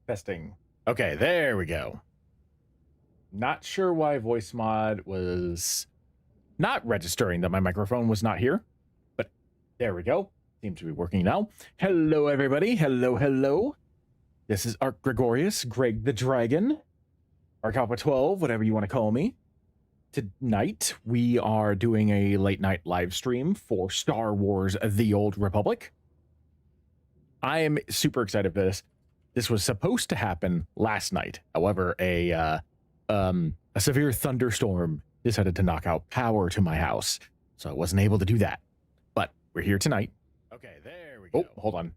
Testing. Okay, there we go. Not sure why voice mod was not registering that my microphone was not here, but there we go. Seems to be working now. Hello, everybody. Hello, hello. This is Arc Gregorius, Greg the Dragon, Arc Alpha 12, whatever you want to call me. Tonight, we are doing a late night live stream for Star Wars The Old Republic. I am super excited for this. This was supposed to happen last night. However, a severe thunderstorm decided to knock out power to my house, so I wasn't able to do that. But we're here tonight. Okay, there we go. Oh, hold on.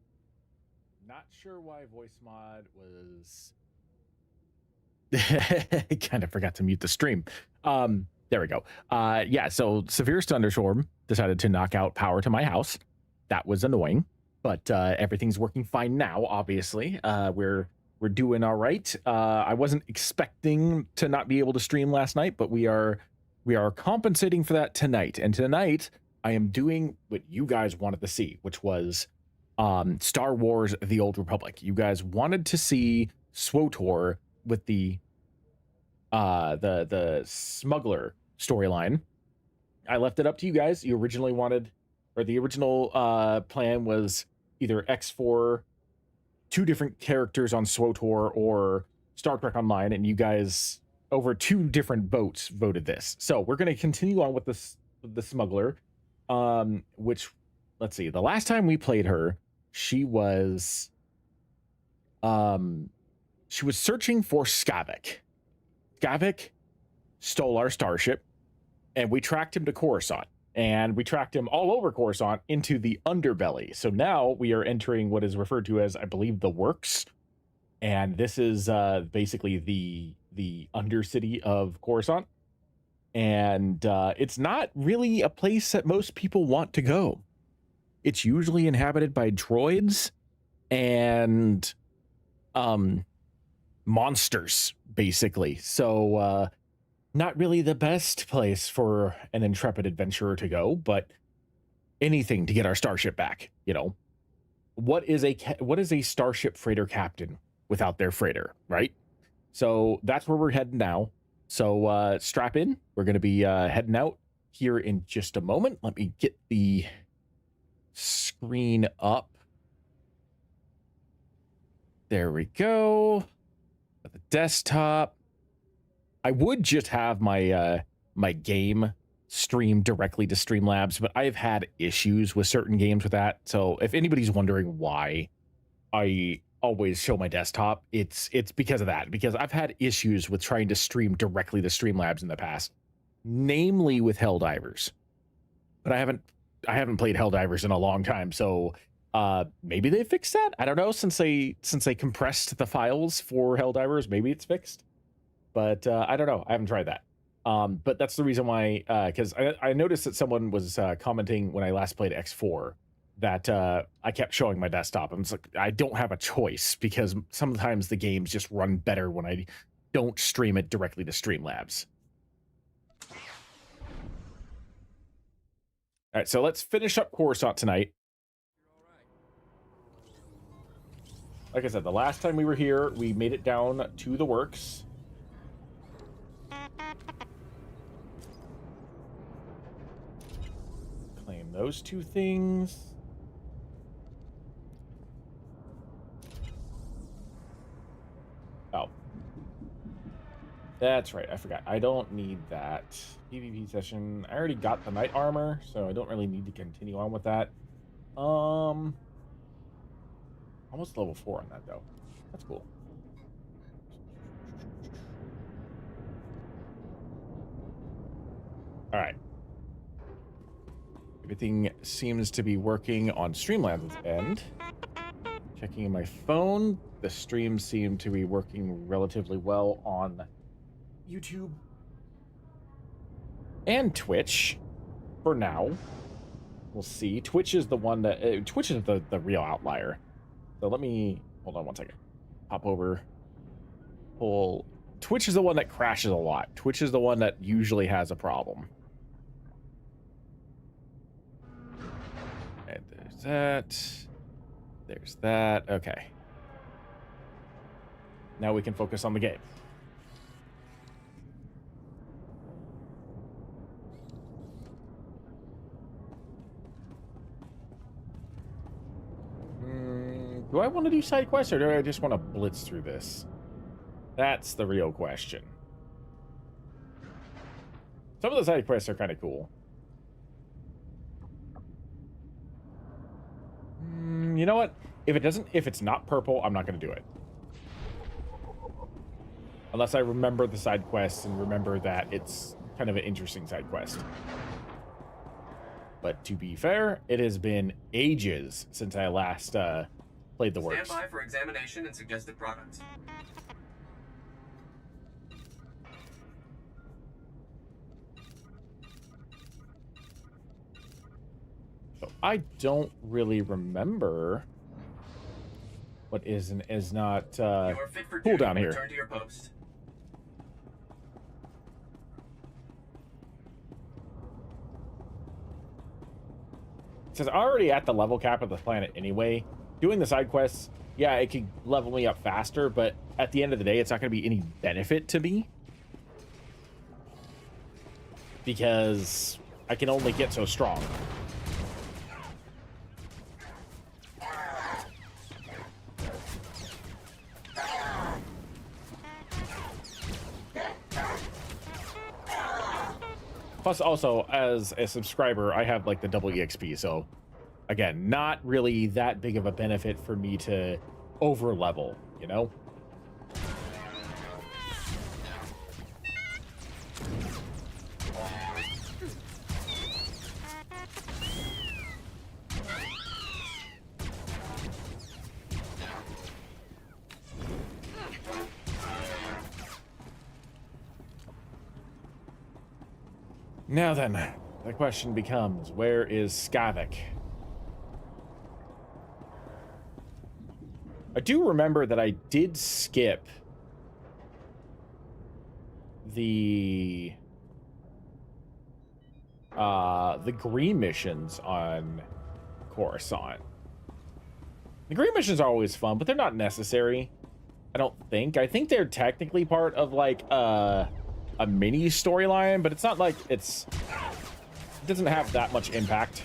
Not sure why voice mod was... I kind of forgot to mute the stream. There we go. Yeah, so severe thunderstorm decided to knock out power to my house. That was annoying. But everything's working fine now, obviously. We're doing all right. I wasn't expecting to not be able to stream last night, but we are compensating for that tonight. And tonight, I am doing what you guys wanted to see, which was Star Wars The Old Republic. You guys wanted to see SWTOR with the smuggler storyline. I left it up to you guys. You originally wanted, or the original plan was either X4, 2 different characters on SWTOR, or Star Trek Online, and you guys over 2 different votes voted this. So we're going to continue on with the smuggler, which, let's see, the last time we played her, she was searching for Skavek. Skavek stole our starship, and we tracked him to Coruscant. And we tracked him all over Coruscant into the underbelly. So now we are entering what is referred to as, I believe, the works. And this is basically the undercity of Coruscant. And it's not really a place that most people want to go. It's usually inhabited by droids and monsters, basically. So not really the best place for an intrepid adventurer to go, but anything to get our starship back. You know, what is a starship freighter captain without their freighter, right? So that's where we're heading now. So strap in. We're going to be heading out here in just a moment. Let me get the screen up. There we go. The desktop. I would just have my my game stream directly to Streamlabs, but I've had issues with certain games with that. So if anybody's wondering why I always show my desktop, it's because of that. Because I've had issues with trying to stream directly to Streamlabs in the past, namely with Helldivers. But I haven't played Helldivers in a long time, so maybe they fixed that. I don't know. Since they compressed the files for Helldivers, maybe it's fixed. But I don't know. I haven't tried that. But that's the reason why, because I noticed that someone was commenting when I last played X4 that I kept showing my desktop. I'm just like, I don't have a choice because sometimes the games just run better when I don't stream it directly to Streamlabs. All right, so let's finish up Coruscant tonight. Like I said, the last time we were here, we made it down to the works. Claim those 2 things. Oh. That's right, I forgot. I don't need that. PvP session. I already got the knight armor, so I don't really need to continue on with that. Almost level 4 on that, though. That's cool. All right. Everything seems to be working on Streamlabs' end. Checking my phone. The streams seem to be working relatively well on YouTube and Twitch for now. We'll see. Twitch is the one that Twitch is the real outlier. So let me hold on one second. Hop over. Twitch is the one that crashes a lot. Twitch is the one that usually has a problem. And there's that. There's that. Okay. Now we can focus on the game. Do I want to do side quests, or do I just want to blitz through this? That's the real question. Some of the side quests are kind of cool. You know what? If it's not purple, I'm not going to do it. Unless I remember the side quests and remember that it's kind of an interesting side quest. But to be fair, it has been ages since I last played the works. Stand by for examination and suggested products. So I don't really remember what is and is not cool down here. Return to your post. Since I'm already at the level cap of the planet anyway, doing the side quests, yeah, it could level me up faster, but at the end of the day, it's not going to be any benefit to me. Because I can only get so strong. Plus, also, as a subscriber, I have, like, the double EXP, so, again, not really that big of a benefit for me to over-level, you know? Now then, the question becomes, where is Skavek? I do remember that I did skip the green missions on Coruscant. The green missions are always fun, but they're not necessary. I don't think. I think they're technically part of, like, a mini storyline, but it's not like it doesn't have that much impact.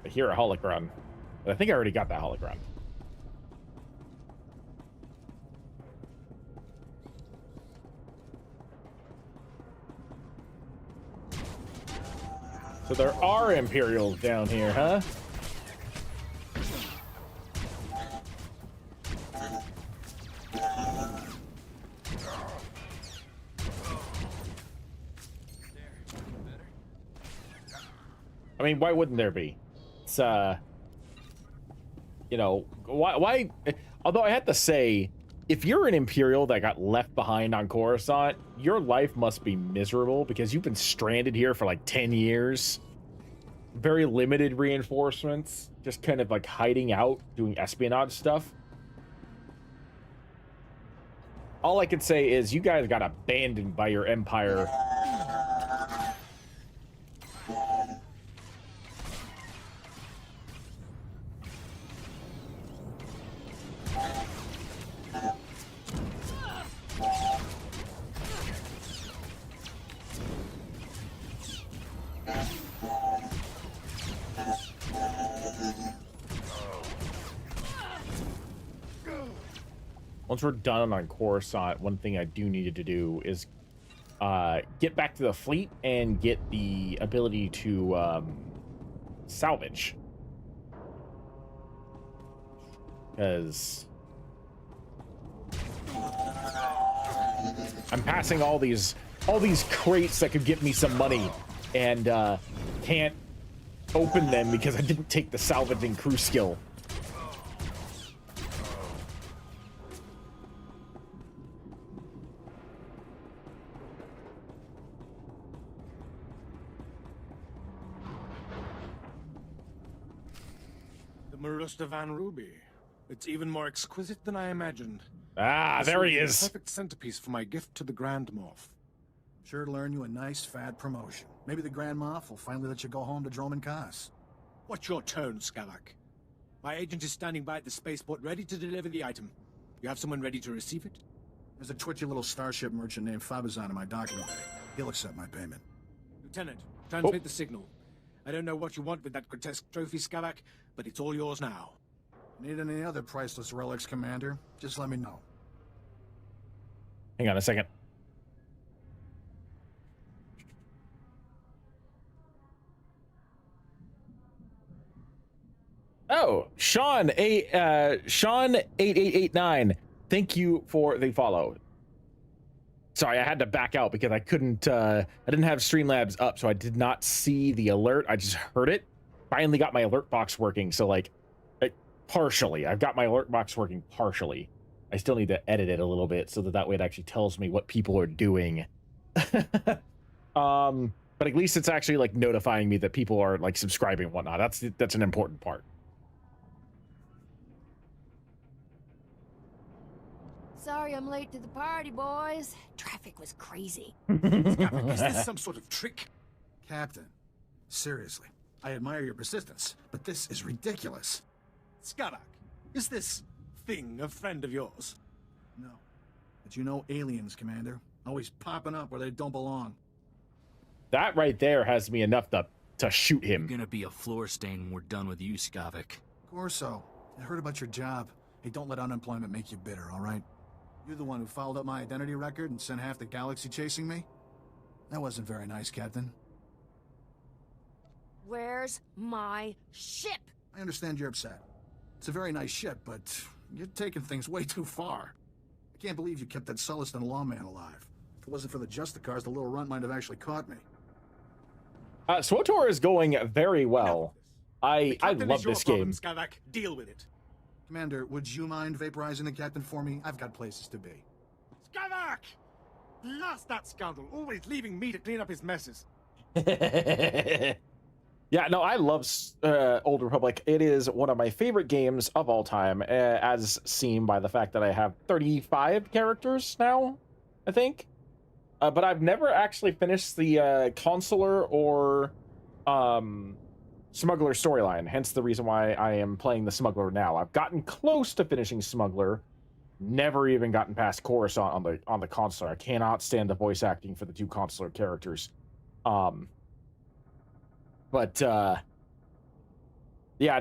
I hear a holocron, but I think I already got that holocron. So there are Imperials down here, huh? I mean, why wouldn't there be? It's, you know, why? Although I have to say, if you're an Imperial that got left behind on Coruscant, your life must be miserable because you've been stranded here for like 10 years. Very limited reinforcements, just kind of like hiding out, doing espionage stuff. All I can say is you guys got abandoned by your empire. Once we're done on Coruscant, one thing I do need to do is get back to the fleet and get the ability to salvage. Because I'm passing all these crates that could get me some money and can't open them because I didn't take the salvaging crew skill. The Marusta Van Ruby. It's even more exquisite than I imagined. Ah, This there will he be the is. perfect centerpiece for my gift to the Grand Moff. Sure to earn you a nice, fat promotion. Maybe the Grand Moff will finally let you go home to Droman Kaas. What's your tone, Skavek? My agent is standing by at the spaceport ready to deliver the item. You have someone ready to receive it? There's a twitchy little starship merchant named Fabizan in my docking bay. He'll accept my payment. Lieutenant, transmit the signal. I don't know what you want with that grotesque trophy, Skavek, but it's all yours now. Need any other priceless relics, Commander? Just let me know. Hang on a second. Oh, Sean 8889. Thank you for the follow. Sorry, I had to back out because I couldn't I didn't have Streamlabs up, so I did not see the alert. I just heard it. Finally got my alert box working, so like partially. I've got my alert box working partially. I still need to edit it a little bit so that way it actually tells me what people are doing. But at least it's actually like notifying me that people are like subscribing and whatnot. That's an important part. Sorry I'm late to the party, boys. Traffic was crazy. Skavek, is this some sort of trick? Captain, seriously, I admire your persistence, but this is ridiculous. Skavek, is this thing a friend of yours? No. But you know aliens, Commander. Always popping up where they don't belong. That right there has me enough to shoot him. You're gonna be a floor stain when we're done with you, Skavek. Corso, I heard about your job. Hey, don't let unemployment make you bitter, all right? You're the one who fouled up my identity record and sent half the galaxy chasing me? That wasn't very nice, Captain. Where's my ship? I understand you're upset. It's a very nice ship, but you're taking things way too far. I can't believe you kept that Sullustan lawman alive. If it wasn't for the Justicars, the little runt might have actually caught me. SWTOR is going very well. I love this game. Skavek, deal with it. Commander, would you mind vaporizing the captain for me? I've got places to be. Skavek! Blast that scoundrel, always leaving me to clean up his messes. Yeah, no, I love Old Republic. It is one of my favorite games of all time, as seen by the fact that I have 35 characters now, I think. But I've never actually finished the Consular or Smuggler storyline, hence the reason why I am playing the Smuggler now. I've gotten close to finishing Smuggler, never even gotten past Coruscant on the Consular. I cannot stand the voice acting for the two Consular characters. Yeah,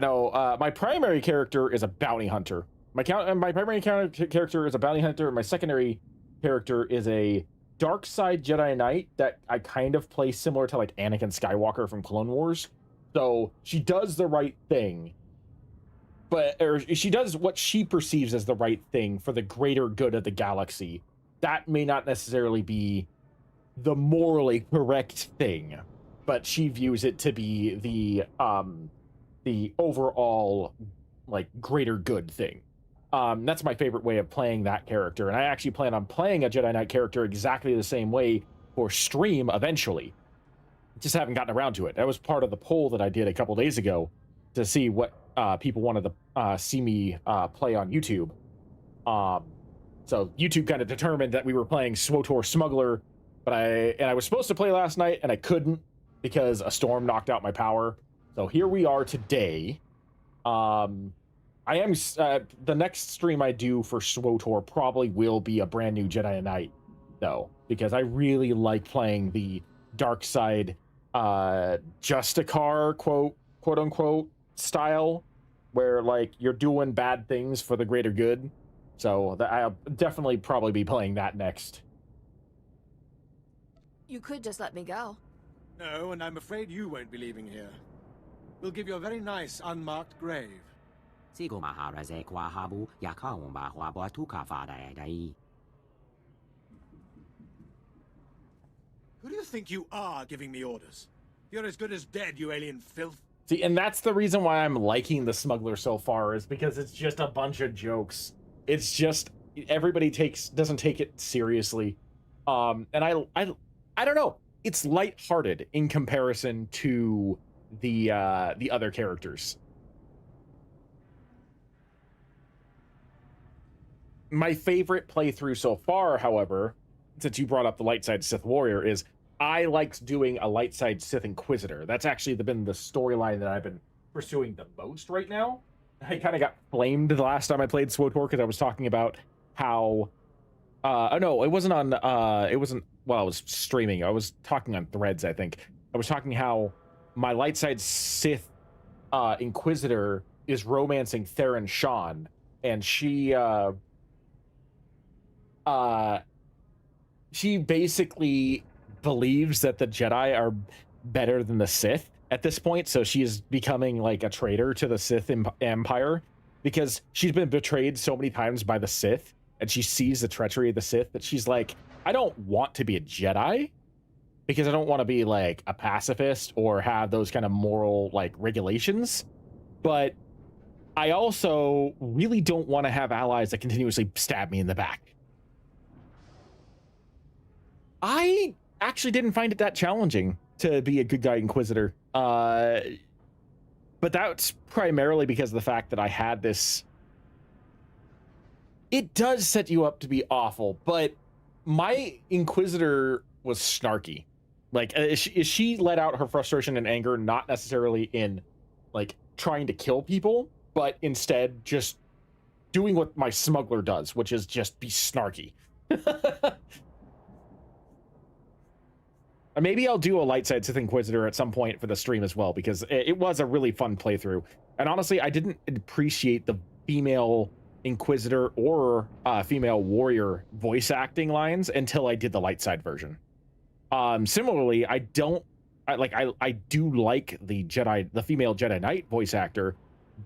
no, my primary character is a bounty hunter. My primary character is a bounty hunter, and my secondary character is a dark side Jedi Knight that I kind of play similar to like Anakin Skywalker from Clone Wars. So she does the right thing, or she does what she perceives as the right thing for the greater good of the galaxy. That may not necessarily be the morally correct thing, but she views it to be the overall like greater good thing. That's my favorite way of playing that character, and I actually plan on playing a Jedi Knight character exactly the same way for stream eventually. Just haven't gotten around to it. That was part of the poll that I did a couple days ago to see what people wanted to see me play on YouTube. So YouTube kind of determined that we were playing SWTOR Smuggler, but I was supposed to play last night and I couldn't because a storm knocked out my power. So here we are today. I am the next stream I do for SWTOR probably will be a brand new Jedi Knight, though, because I really like playing the dark side Justicar quote unquote style, where like you're doing bad things for the greater good. So I'll definitely probably be playing that next. You could just let me go. No, and I'm afraid you won't be leaving here. We'll give you a very nice unmarked grave. Who do you think you are giving me orders? You're as good as dead, you alien filth. See, and that's the reason why I'm liking the Smuggler so far, is because it's just a bunch of jokes. It's just everybody doesn't take it seriously. And I don't know. It's lighthearted in comparison to the other characters. My favorite playthrough so far, however, since you brought up the light side Sith warrior, is I liked doing a light side Sith Inquisitor. That's actually been the storyline that I've been pursuing the most right now. I kind of got flamed the last time I played SWTOR because I was talking about how oh no, it wasn't on it wasn't while I was streaming. I was talking on Threads, I think. I was talking how my light side Sith Inquisitor is romancing Theron Shan, and she basically believes that the Jedi are better than the Sith at this point, so she is becoming like a traitor to the Sith Empire because she's been betrayed so many times by the Sith, and she sees the treachery of the Sith that she's like, I don't want to be a Jedi because I don't want to be like a pacifist or have those kind of moral like regulations, but I also really don't want to have allies that continuously stab me in the back. I actually didn't find it that challenging to be a good guy Inquisitor. But that's primarily because of the fact that I had this. It does set you up to be awful, but my Inquisitor was snarky. Like, she let out her frustration and anger, not necessarily in like trying to kill people, but instead just doing what my smuggler does, which is just be snarky. Maybe I'll do a light side Sith Inquisitor at some point for the stream as well, because it was a really fun playthrough. And honestly, I didn't appreciate the female Inquisitor or female warrior voice acting lines until I did the light side version. Similarly, I do like the female Jedi Knight voice actor,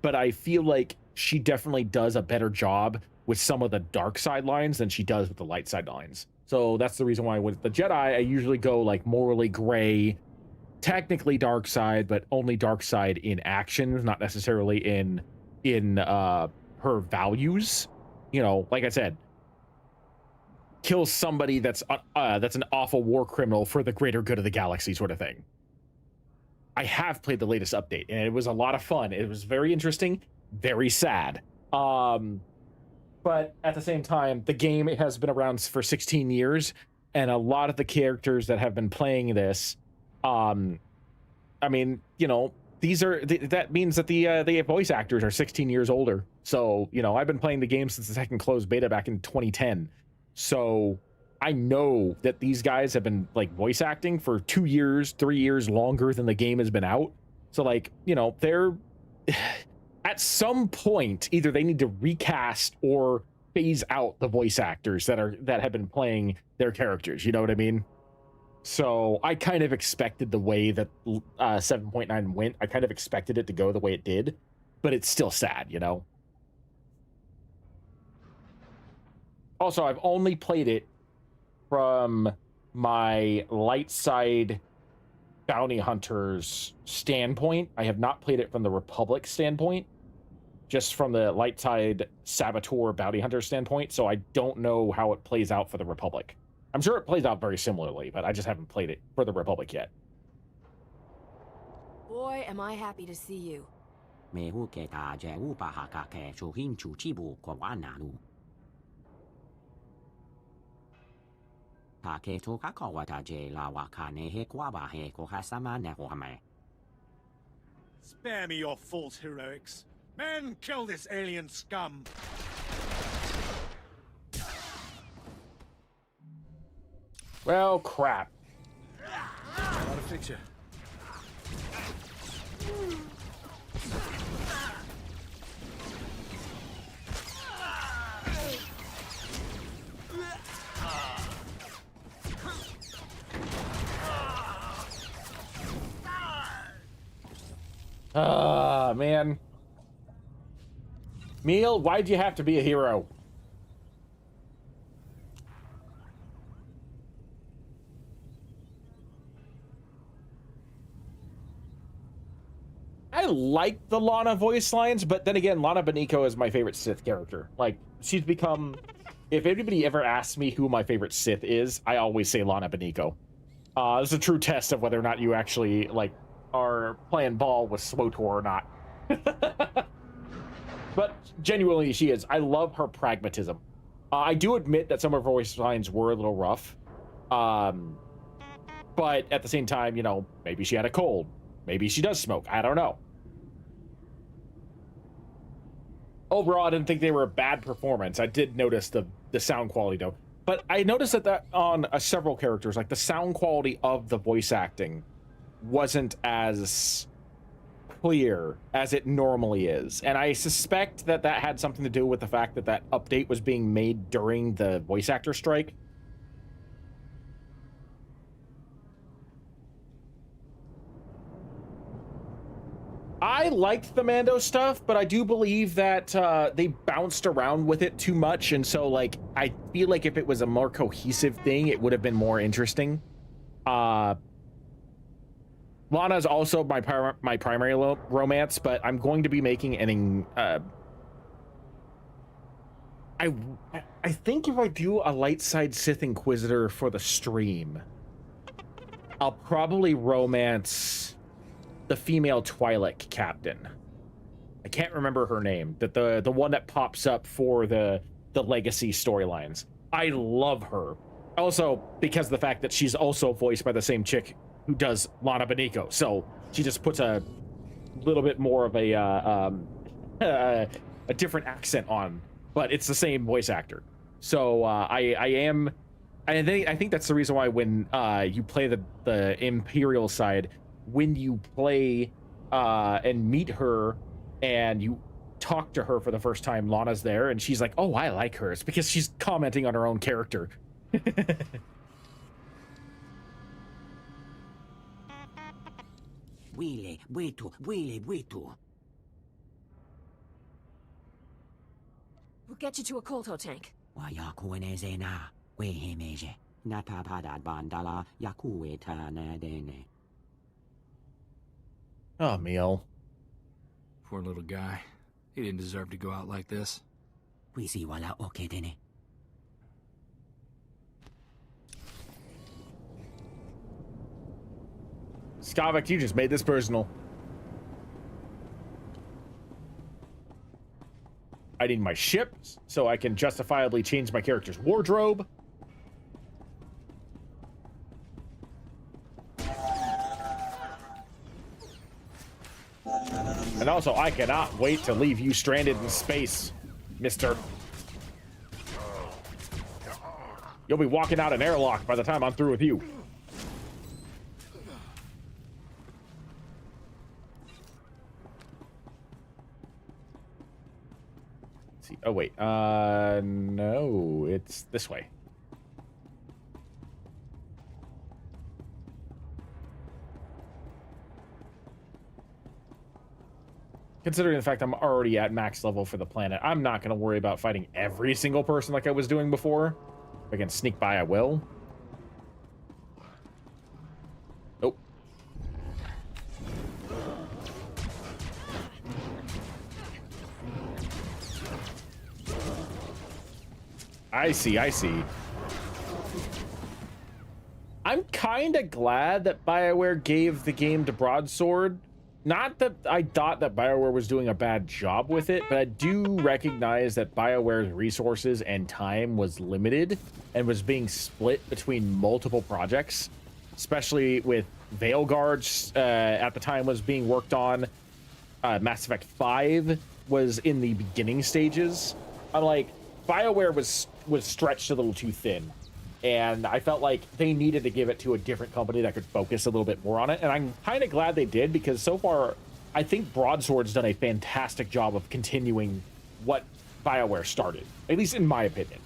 but I feel like she definitely does a better job with some of the dark side lines than she does with the light side lines. So that's the reason why with the Jedi, I usually go like morally gray, technically dark side, but only dark side in actions, not necessarily in her values. You know, like I said, kill somebody that's an awful war criminal for the greater good of the galaxy sort of thing. I have played the latest update, and it was a lot of fun. It was very interesting, very sad. But at the same time, the game has been around for 16 years, and a lot of the characters that have been playing this, I mean, you know, that means that the voice actors are 16 years older. So, you know, I've been playing the game since the second closed beta back in 2010. So I know that these guys have been like voice acting for 2 years, 3 years longer than the game has been out. So like, you know, they're at some point, either they need to recast or phase out the voice actors that have been playing their characters. You know what I mean? So I kind of expected the way that 7.9 went. I kind of expected it to go the way it did, but it's still sad, you know? Also, I've only played it from my light side bounty hunters standpoint. I have not played it from the Republic standpoint, just from the light side SWTOR bounty hunter standpoint. So I don't know how it plays out for the Republic. I'm sure it plays out very similarly, but I just haven't played it for the Republic yet. Boy, am I happy to see you. Spare me your false heroics. Men, kill this alien scum! Well, crap. What a picture. Ah, man. Meal, why'd you have to be a hero? I like the Lana voice lines, but then again, Lana Beniko is my favorite Sith character. Like, she's become... If anybody ever asks me who my favorite Sith is, I always say Lana Beniko. It's a true test of whether or not you actually, like, are playing ball with SWTOR or not. But genuinely, she is. I love her pragmatism. I do admit that some of her voice lines were a little rough. But at the same time, you know, maybe she had a cold. Maybe she does smoke. I don't know. Overall, I didn't think they were a bad performance. I did notice the sound quality, though. But I noticed that on several characters, like the sound quality of the voice acting wasn't as clear as it normally is. And I suspect that that had something to do with the fact that that update was being made during the voice actor strike. I liked the Mando stuff, but I do believe that they bounced around with it too much, and so like I feel like if it was a more cohesive thing, it would have been more interesting. Lana is also my primary romance, but I'm going to be making an I think if I do a light side Sith Inquisitor for the stream, I'll probably romance the female Twi'lek captain. I can't remember her name. The one that pops up for the legacy storylines. I love her. Also, because of the fact that she's also voiced by the same chick who does Lana Beniko. So she just puts a little bit more of a different accent on, but it's the same voice actor. So I think that's the reason why when you play the Imperial side, when you play and meet her and you talk to her for the first time, Lana's there and she's like, oh, I like her. It's because she's commenting on her own character. We'll get you to a Corso tank. Oh, Meal. Poor little guy. He didn't deserve to go out like this. Skavek, you just made this personal. I need my ship so I can justifiably change my character's wardrobe. And also, I cannot wait to leave you stranded in space, mister. You'll be walking out an airlock by the time I'm through with you. Let's see. Oh, wait. No, it's this way. Considering the fact I'm already at max level for the planet, I'm not going to worry about fighting every single person like I was doing before. If I can sneak by, I will. Nope. I see. I'm kind of glad that BioWare gave the game to Broadsword. Not that I thought that BioWare was doing a bad job with it, but I do recognize that BioWare's resources and time was limited and was being split between multiple projects, especially with Veilguard at the time was being worked on. Mass Effect 5 was in the beginning stages. I'm like, BioWare was stretched a little too thin. And I felt like they needed to give it to a different company that could focus a little bit more on it. And I'm kind of glad they did, because so far, I think Broadsword's done a fantastic job of continuing what BioWare started, at least in my opinion.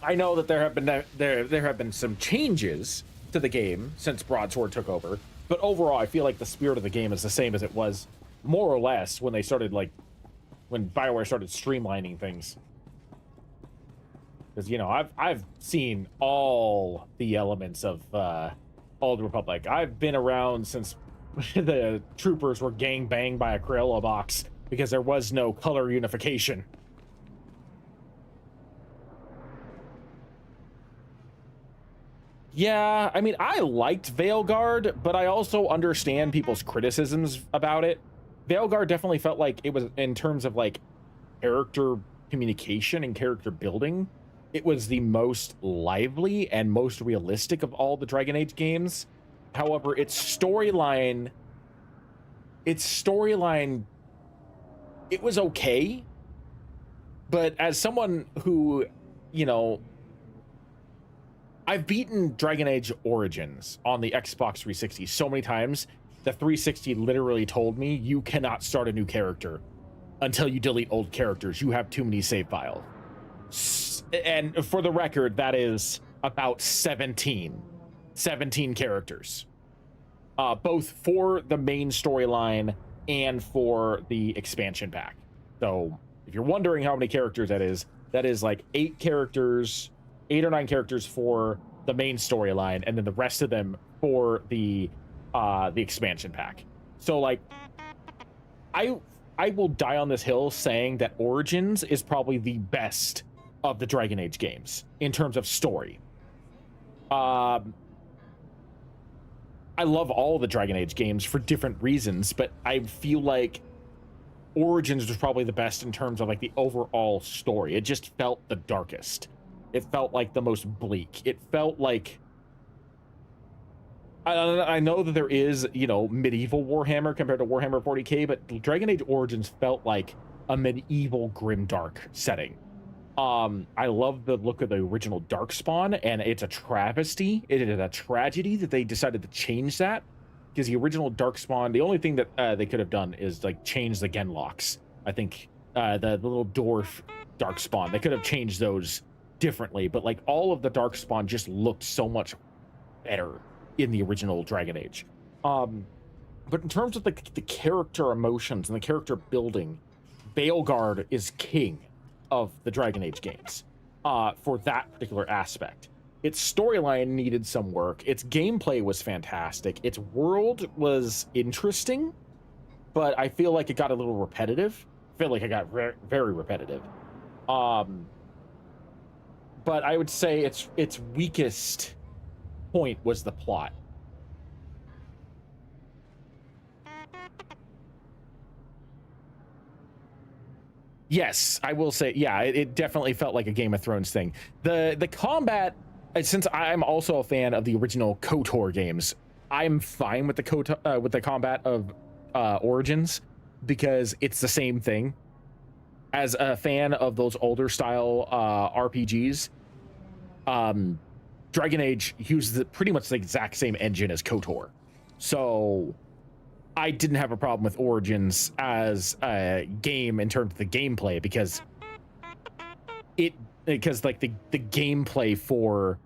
I know that there have been some changes to the game since Broadsword took over, but overall, I feel like the spirit of the game is the same as it was more or less when they started, like, when BioWare started streamlining things. Because, you know, I've seen all the elements of Old Republic. I've been around since the troopers were gang banged by a Crayola box because there was no color unification. Yeah, I mean, I liked Veilguard, but I also understand people's criticisms about it. Veilguard definitely felt like it was, in terms of, like, character communication and character building, it was the most lively and most realistic of all the Dragon Age games. However, its storyline, it was okay. But as someone who, you know, I've beaten Dragon Age Origins on the Xbox 360 so many times, the 360 literally told me you cannot start a new character until you delete old characters. You have too many save files. And for the record, that is about 17 characters, both for the main storyline and for the expansion pack. So if you're wondering how many characters that is like 8 or 9 characters for the main storyline, and then the rest of them for the expansion pack. So like, I will die on this hill saying that Origins is probably the best of the Dragon Age games in terms of story. I love all the Dragon Age games for different reasons, but I feel like Origins was probably the best in terms of like the overall story. It just felt the darkest. It felt like the most bleak. It felt like, I know that there is, you know, medieval Warhammer compared to Warhammer 40k, but Dragon Age Origins felt like a medieval grimdark setting. I love the look of the original Darkspawn, and it's a travesty. It is a tragedy that they decided to change that, because the original Darkspawn, the only thing that they could have done is like change the Genlocks. I think the little dwarf Darkspawn, they could have changed those differently, but like all of the Darkspawn just looked so much better in the original Dragon Age. But in terms of the character emotions and the character building, Veilguard is king of the Dragon Age games for that particular aspect. Its storyline needed some work. Its gameplay was fantastic. Its world was interesting, but I feel like it got a little repetitive. I feel like it got very repetitive. But I would say its weakest point was the plot. Yes, I will say, yeah, it definitely felt like a Game of Thrones thing. The combat, since I'm also a fan of the original KOTOR games, I'm fine with the combat of Origins, because it's the same thing. As a fan of those older style RPGs, Dragon Age uses pretty much the exact same engine as KOTOR. So I didn't have a problem with Origins as a game in terms of the gameplay, because like the gameplay for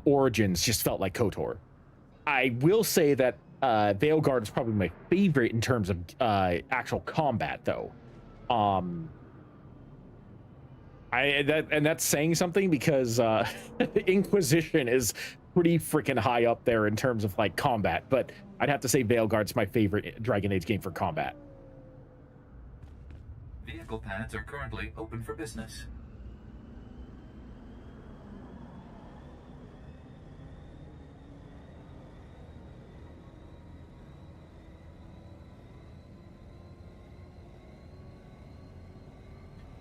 Origins just felt like KOTOR. I will say that Veilguard is probably my favorite in terms of actual combat, though. That's saying something, because Inquisition is pretty freaking high up there in terms of like combat, but I'd have to say Veilguard's my favorite Dragon Age game for combat. Vehicle pads are currently open for business.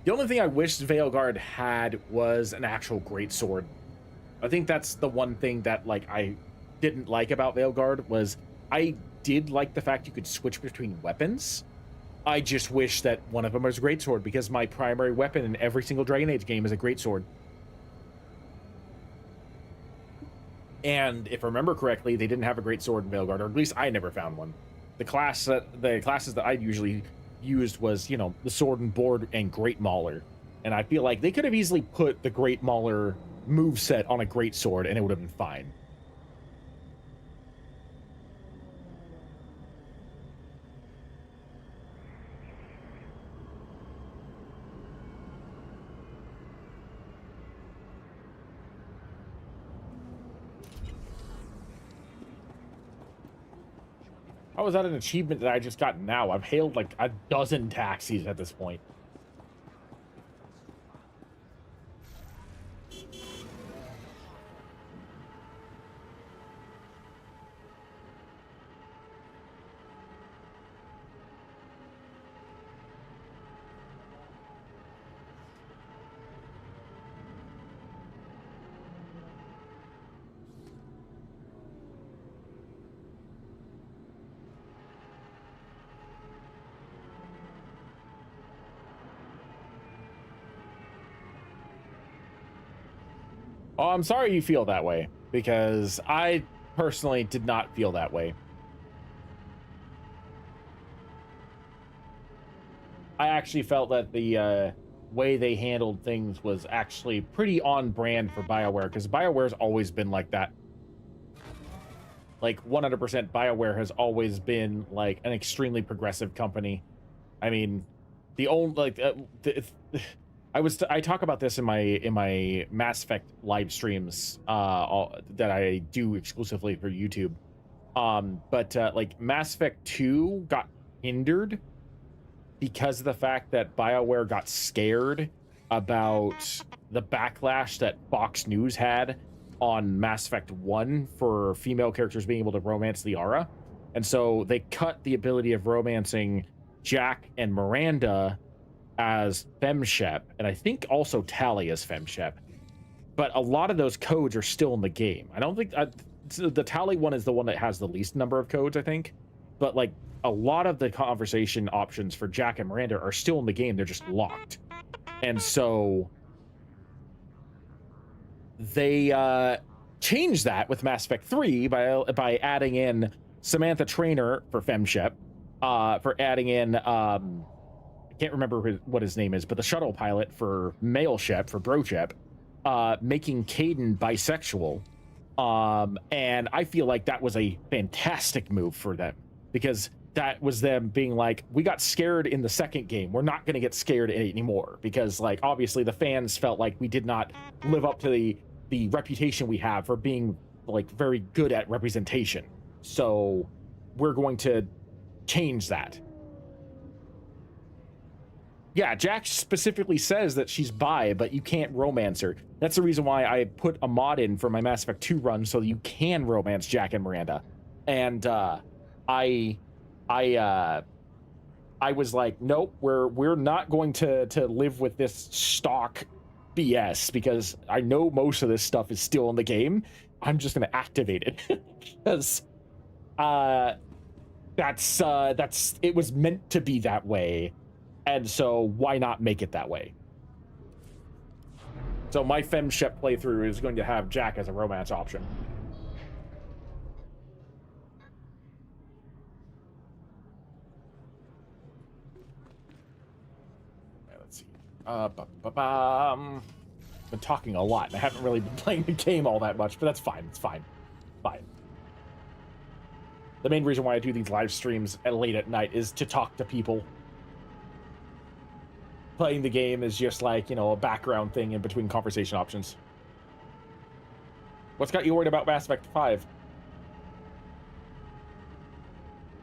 The only thing I wish Veilguard had was an actual greatsword. I think that's the one thing that like I didn't like about Veilguard. Was I did like the fact you could switch between weapons. I just wish that one of them was a greatsword, because my primary weapon in every single Dragon Age game is a greatsword. And if I remember correctly, they didn't have a greatsword in Veilguard, or at least I never found one. The classes that I usually used was, you know, the Sword and Board and Great Mauler, and I feel like they could have easily put the Great Mauler moveset on a greatsword and it would have been fine. How is that an achievement that I just got now? I've hailed like a dozen taxis at this point. Oh, I'm sorry you feel that way, because I personally did not feel that way. I actually felt that the way they handled things was actually pretty on brand for BioWare, because BioWare's always been like that. Like 100% BioWare has always been like an extremely progressive company. I mean, the only I talk about this in my Mass Effect live streams that I do exclusively for YouTube. But like Mass Effect 2 got hindered because of the fact that BioWare got scared about the backlash that Fox News had on Mass Effect 1 for female characters being able to romance Liara. And so they cut the ability of romancing Jack and Miranda as FemShep, and I think also Tali as FemShep. But a lot of those codes are still in the game. I don't think... the Tali one is the one that has the least number of codes, I think. But like a lot of the conversation options for Jack and Miranda are still in the game. They're just locked. And so they changed that with Mass Effect 3 by adding in Samantha Trainer for FemShep, for adding in I can't remember what his name is, but the shuttle pilot for male Shep, for bro Shep, making Caden bisexual. And I feel like that was a fantastic move for them, because that was them being like, we got scared in the second game, we're not going to get scared anymore, because like obviously the fans felt like we did not live up to the reputation we have for being like very good at representation, so we're going to change that. Yeah, Jack specifically says that she's bi, but you can't romance her. That's the reason why I put a mod in for my Mass Effect 2 run, so that you can romance Jack and Miranda. And I was like, nope, we're not going to live with this stock BS, because I know most of this stuff is still in the game. I'm just gonna activate it because that's it was meant to be that way. And so why not make it that way? So my FemShep playthrough is going to have Jack as a romance option. Okay, let's see. Been talking a lot, and I haven't really been playing the game all that much, but that's fine. It's fine. Fine. The main reason why I do these live streams late at night is to talk to people. Playing the game is just like, you know, a background thing in between conversation options. What's got you worried about Mass Effect 5?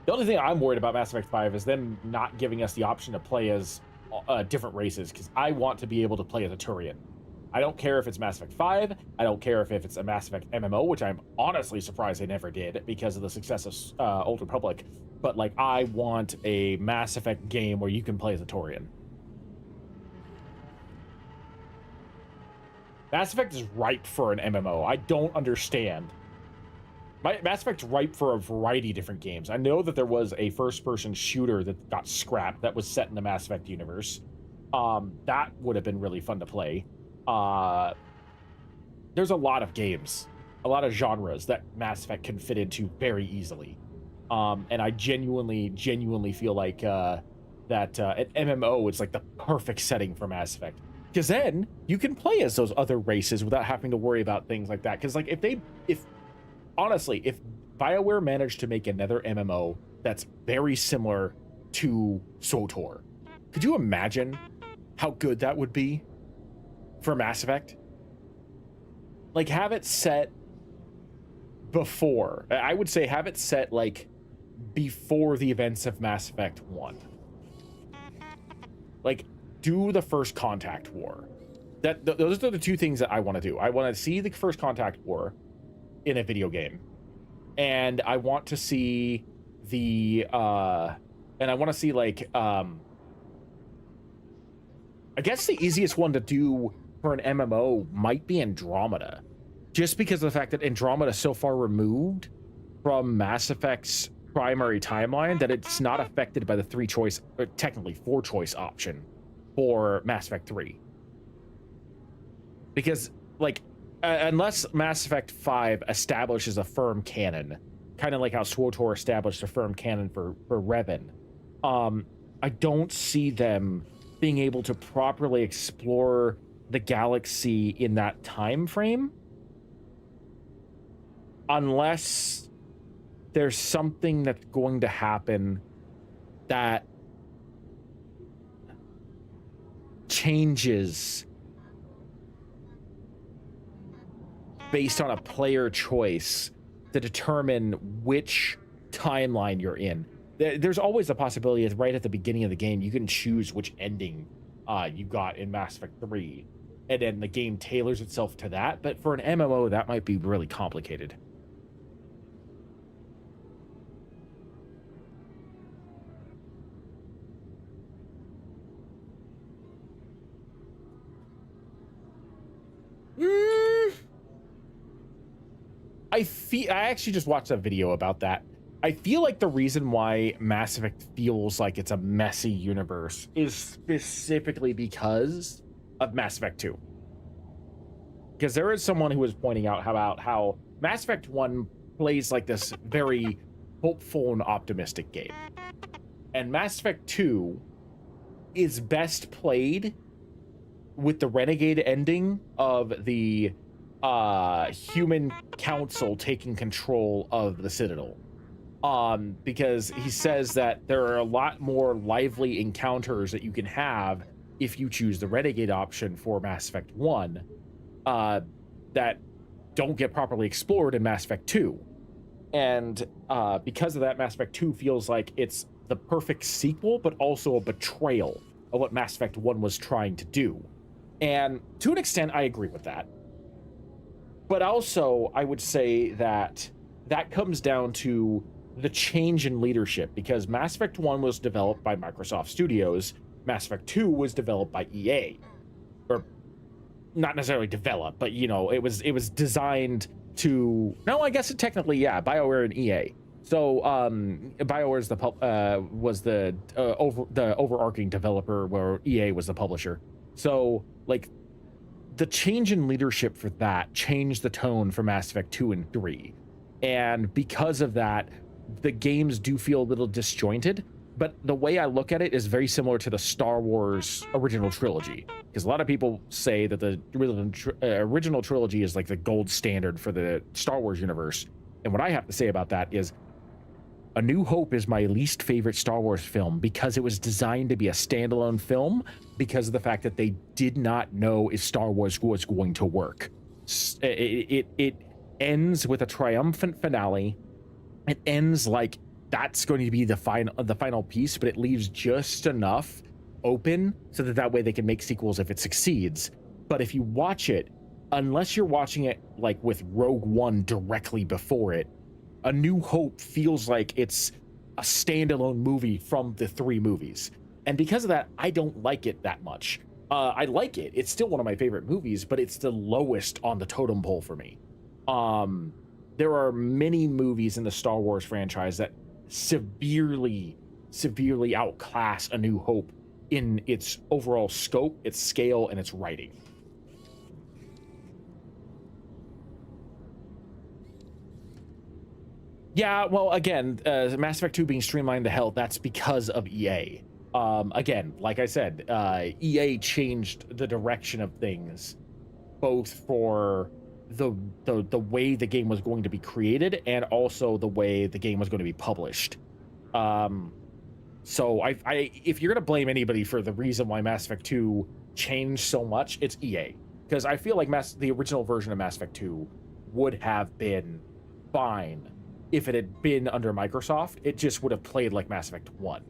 The only thing I'm worried about Mass Effect 5 is them not giving us the option to play as different races, because I want to be able to play as a Turian. I don't care if it's Mass Effect 5. I don't care if it's a Mass Effect MMO, which I'm honestly surprised they never did because of the success of Old Republic. But, like, I want a Mass Effect game where you can play as a Turian. Mass Effect is ripe for an MMO. I don't understand. Mass Effect's ripe for a variety of different games. I know that there was a first-person shooter that got scrapped that was set in the Mass Effect universe. That would have been really fun to play. There's a lot of games, a lot of genres that Mass Effect can fit into very easily. And I genuinely feel like that an MMO is like the perfect setting for Mass Effect. Because then you can play as those other races without having to worry about things like that. Because like if BioWare managed to make another MMO that's very similar to SWTOR, could you imagine how good that would be for Mass Effect? Like, have it set before. I would say have it set like before the events of Mass Effect 1. Like, do the First Contact War. Those are the two things that I want to do. I want to see the First Contact War in a video game, and I want to see the I want to see like I guess the easiest one to do for an MMO might be Andromeda, just because of the fact that Andromeda is so far removed from Mass Effect's primary timeline that it's not affected by the 3-choice, or technically 4-choice option for Mass Effect 3. Because, like, unless Mass Effect 5 establishes a firm canon, kind of like how SWTOR established a firm canon for Revan, I don't see them being able to properly explore the galaxy in that time frame unless there's something that's going to happen that changes based on a player choice to determine which timeline you're in. There's always a possibility that right at the beginning of the game, you can choose which ending you got in Mass Effect 3, and then the game tailors itself to that. But for an MMO, that might be really complicated. I actually just watched a video about that. I feel like the reason why Mass Effect feels like it's a messy universe is specifically because of Mass Effect 2. Because there is someone who was pointing out about how Mass Effect 1 plays like this very hopeful and optimistic game. And Mass Effect 2 is best played with the renegade ending of the human council taking control of the Citadel. Because he says that there are a lot more lively encounters that you can have if you choose the renegade option for Mass Effect 1 that don't get properly explored in Mass Effect 2. And because of that, Mass Effect 2 feels like it's the perfect sequel, but also a betrayal of what Mass Effect 1 was trying to do. And to an extent, I agree with that. But also, I would say that that comes down to the change in leadership, because Mass Effect 1 was developed by Microsoft Studios, Mass Effect 2 was developed by EA. Or not necessarily developed, but you know, it was designed to, no, I guess it technically, yeah, BioWare and EA. So BioWare was the overarching developer, where EA was the publisher. So like the change in leadership for that changed the tone for Mass Effect 2 and 3. And because of that, the games do feel a little disjointed, but the way I look at it is very similar to the Star Wars original trilogy. Because a lot of people say that the original trilogy is like the gold standard for the Star Wars universe. And what I have to say about that is A New Hope is my least favorite Star Wars film because it was designed to be a standalone film because of the fact that they did not know if Star Wars was going to work. It ends with a triumphant finale. It ends like that's going to be the final piece, but it leaves just enough open so that way they can make sequels if it succeeds. But if you watch it, unless you're watching it like with Rogue One directly before it, A New Hope feels like it's a standalone movie from the 3 movies. And because of that, I don't like it that much. I like it. It's still one of my favorite movies, but it's the lowest on the totem pole for me. There are many movies in the Star Wars franchise that severely outclass A New Hope in its overall scope, its scale, and its writing. Yeah, well, again, Mass Effect 2 being streamlined to hell, that's because of EA. Again, like I said, EA changed the direction of things, both for the way the game was going to be created and also the way the game was going to be published. So if you're going to blame anybody for the reason why Mass Effect 2 changed so much, it's EA. Because I feel like the original version of Mass Effect 2 would have been fine if it had been under Microsoft. It just would have played like Mass Effect 1.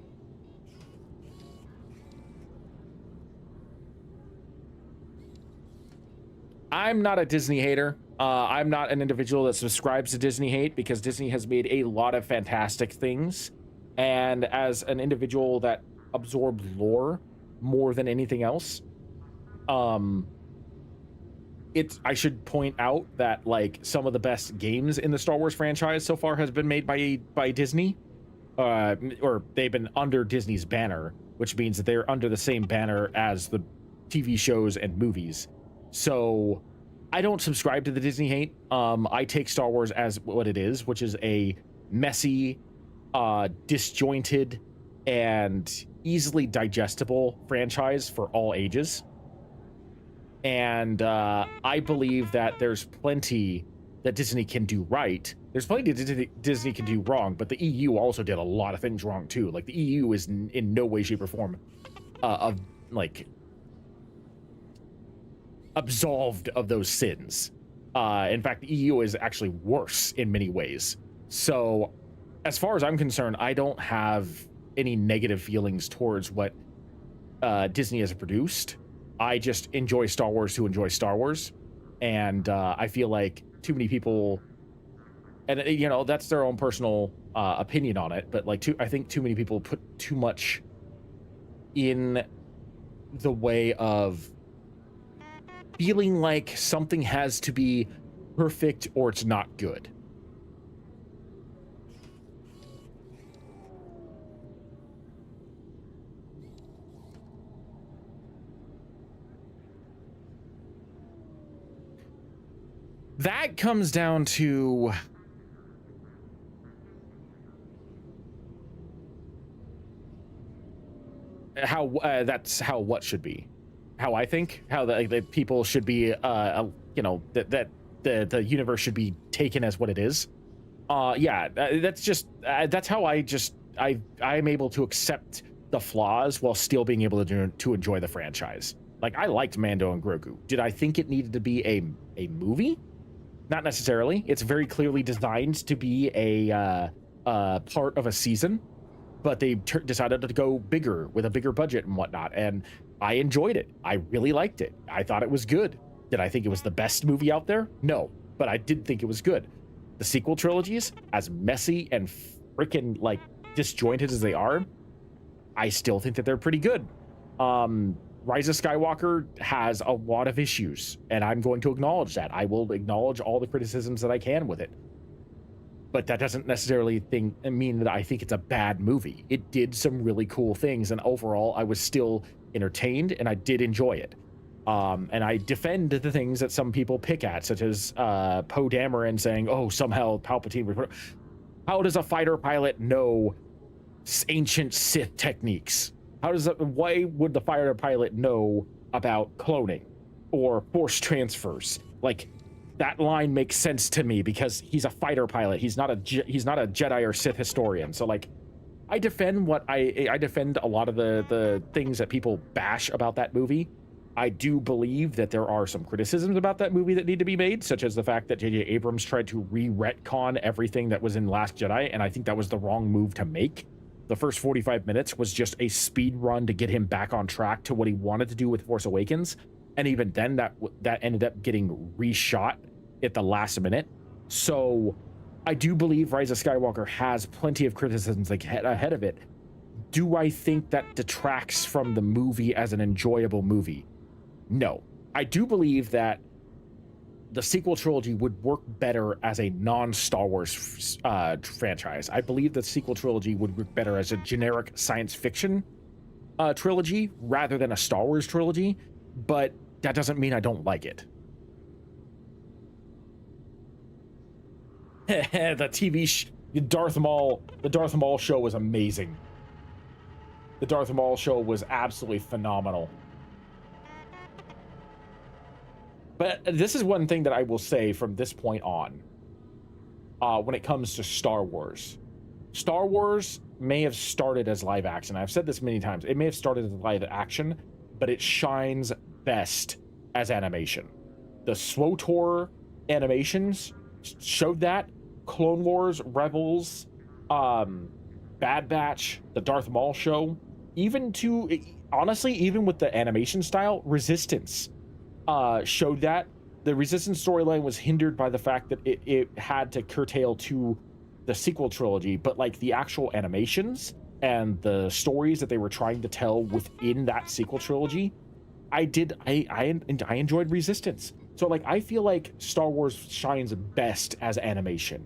I'm not a Disney hater. I'm not an individual that subscribes to Disney hate, because Disney has made a lot of fantastic things. And as an individual that absorbs lore more than anything else, I should point out that like some of the best games in the Star Wars franchise so far has been made by Disney, or they've been under Disney's banner, which means that they're under the same banner as the TV shows and movies. So I don't subscribe to the Disney hate. I take Star Wars as what it is, which is a messy, disjointed, and easily digestible franchise for all ages. And I believe that there's plenty that Disney can do right. There's plenty that Disney can do wrong, but the EU also did a lot of things wrong too. Like, the EU is in no way, shape, or form absolved of those sins. In fact, the EU is actually worse in many ways. So, as far as I'm concerned, I don't have any negative feelings towards what Disney has produced. I just enjoy Star Wars to enjoy Star Wars, and I feel like too many people, and you know, that's their own personal opinion on it, but like, I think too many people put too much in the way of feeling like something has to be perfect or it's not good. That comes down to how that's how what should be, how I think, how the people should be, you know, that the universe should be taken as what it is. Yeah, that's just that's how I'm able to accept the flaws while still being able to enjoy the franchise. Like, I liked Mando and Grogu. Did I think it needed to be a movie? Not necessarily. It's very clearly designed to be a part of a season, but they decided to go bigger with a bigger budget and whatnot, and I enjoyed it. I really liked it. I thought it was good. Did I think it was the best movie out there? No, but I did think it was good. The sequel trilogies, as messy and freaking like disjointed as they are, I still think that they're pretty good. Rise of Skywalker has a lot of issues, and I'm going to acknowledge that. I will acknowledge all the criticisms that I can with it. But that doesn't necessarily mean that I think it's a bad movie. It did some really cool things, and overall, I was still entertained, and I did enjoy it. And I defend the things that some people pick at, such as Poe Dameron saying, oh, somehow Palpatine... How does a fighter pilot know ancient Sith techniques? Why would the fighter pilot know about cloning or force transfers? Like, that line makes sense to me because he's a fighter pilot. He's not a Jedi or Sith historian. So, like, I defend I defend a lot of the things that people bash about that movie. I do believe that there are some criticisms about that movie that need to be made, such as the fact that J.J. Abrams tried to re-retcon everything that was in Last Jedi, and I think that was the wrong move to make. The first 45 minutes was just a speed run to get him back on track to what he wanted to do with Force Awakens, and even then that ended up getting reshot at the last minute. So I do believe Rise of Skywalker has plenty of criticisms ahead of it. Do I think that detracts from the movie as an enjoyable movie? No. I do believe that the sequel trilogy would work better as a non-Star Wars franchise. I believe the sequel trilogy would work better as a generic science fiction trilogy rather than a Star Wars trilogy, but that doesn't mean I don't like it. The Darth Maul show was amazing. The Darth Maul show was absolutely phenomenal. But this is one thing that I will say from this point on, when it comes to Star Wars. Star Wars may have started as live action. I've said this many times. It may have started as live action, but it shines best as animation. The SWTOR animations showed that. Clone Wars, Rebels, Bad Batch, the Darth Maul show, honestly, even with the animation style, Resistance showed that. The Resistance storyline was hindered by the fact that it had to curtail to the sequel trilogy, but like the actual animations and the stories that they were trying to tell within that sequel trilogy, I enjoyed Resistance. So like, I feel like Star Wars shines best as animation.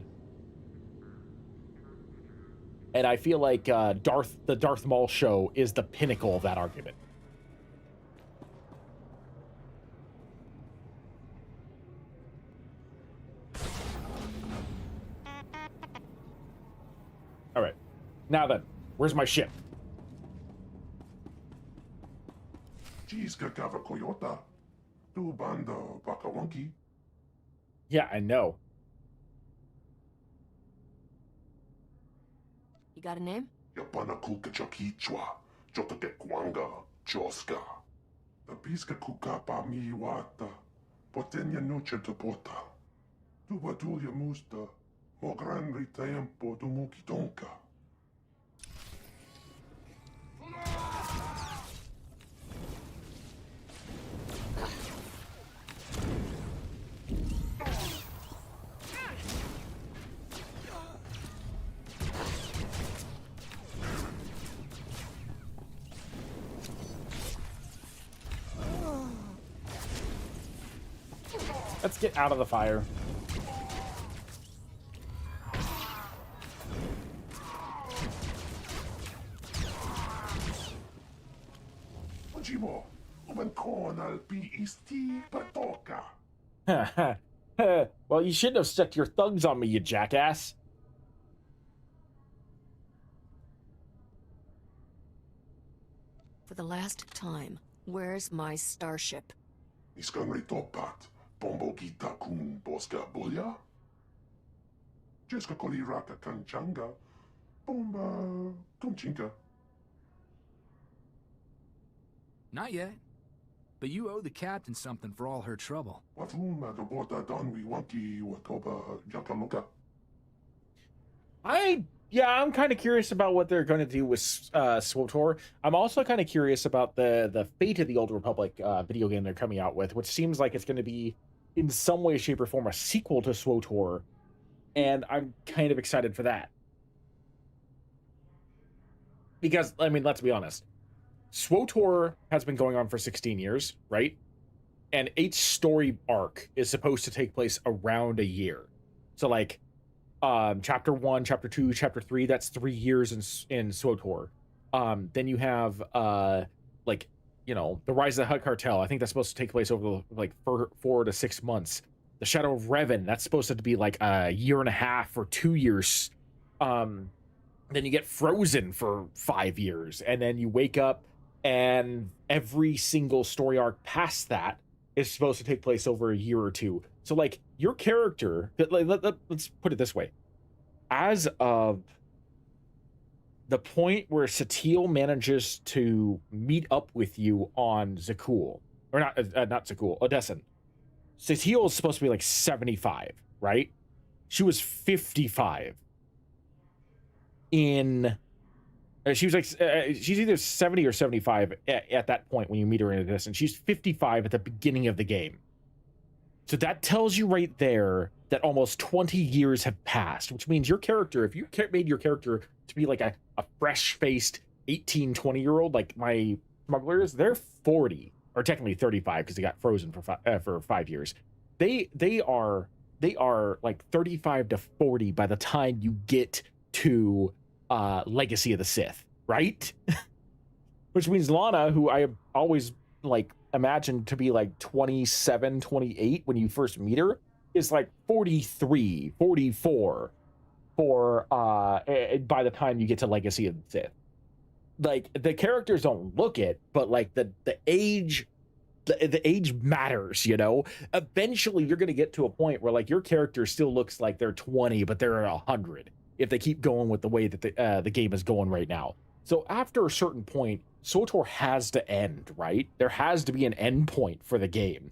And I feel like the Darth Maul show is the pinnacle of that argument. Now then, where's my ship? Yeah, I know. You got a name? Let's get out of the fire. Well, you shouldn't have stuck your thugs on me, you jackass. For the last time, where's my starship? Not yet. But you owe the captain something for all her trouble. I'm kind of curious about what they're going to do with SWTOR. I'm also kind of curious about the fate of the Old Republic video game they're coming out with, which seems like it's going to be, in some way, shape, or form, a sequel to SWTOR, and I'm kind of excited for that. Because, I mean, let's be honest. SWTOR has been going on for 16 years, right? And each story arc is supposed to take place around a year. So, like, chapter 1, chapter 2, chapter 3, that's 3 years in SWTOR. Then you have, like, you know, the Rise of the Hutt Cartel. I think that's supposed to take place over, like, 4 to 6 months. The Shadow of Revan, that's supposed to be, like, a year and a half or 2 years. Then you get Frozen for 5 years. And then you wake up, and every single story arc past that is supposed to take place over a year or two. So, like, your character, let's put it this way. As of the point where Satele manages to meet up with you on Zakul, or not Zakul, Odessen. Satele is supposed to be like 75, right? She was 55 in... she was like, she's either 70 or 75 at that point when you meet her in this, and she's 55 at the beginning of the game. So that tells you right there that almost 20 years have passed, which means your character, if you made your character to be like a fresh-faced 18, 20-year-old, like my smugglers, they're 40, or technically 35 because they got frozen for 5 years. They are like 35 to 40 by the time you get to Legacy of the Sith, right? Which means Lana, who I have always like imagined to be like 27, 28 when you first meet her, is like 43, 44 for by the time you get to Legacy of the Sith. Like, the characters don't look it, but like the age matters, you know? Eventually you're going to get to a point where like your character still looks like they're 20, but they're 100 if they keep going with the way that the game is going right now. So after a certain point, SWTOR has to end, right? There has to be an end point for the game,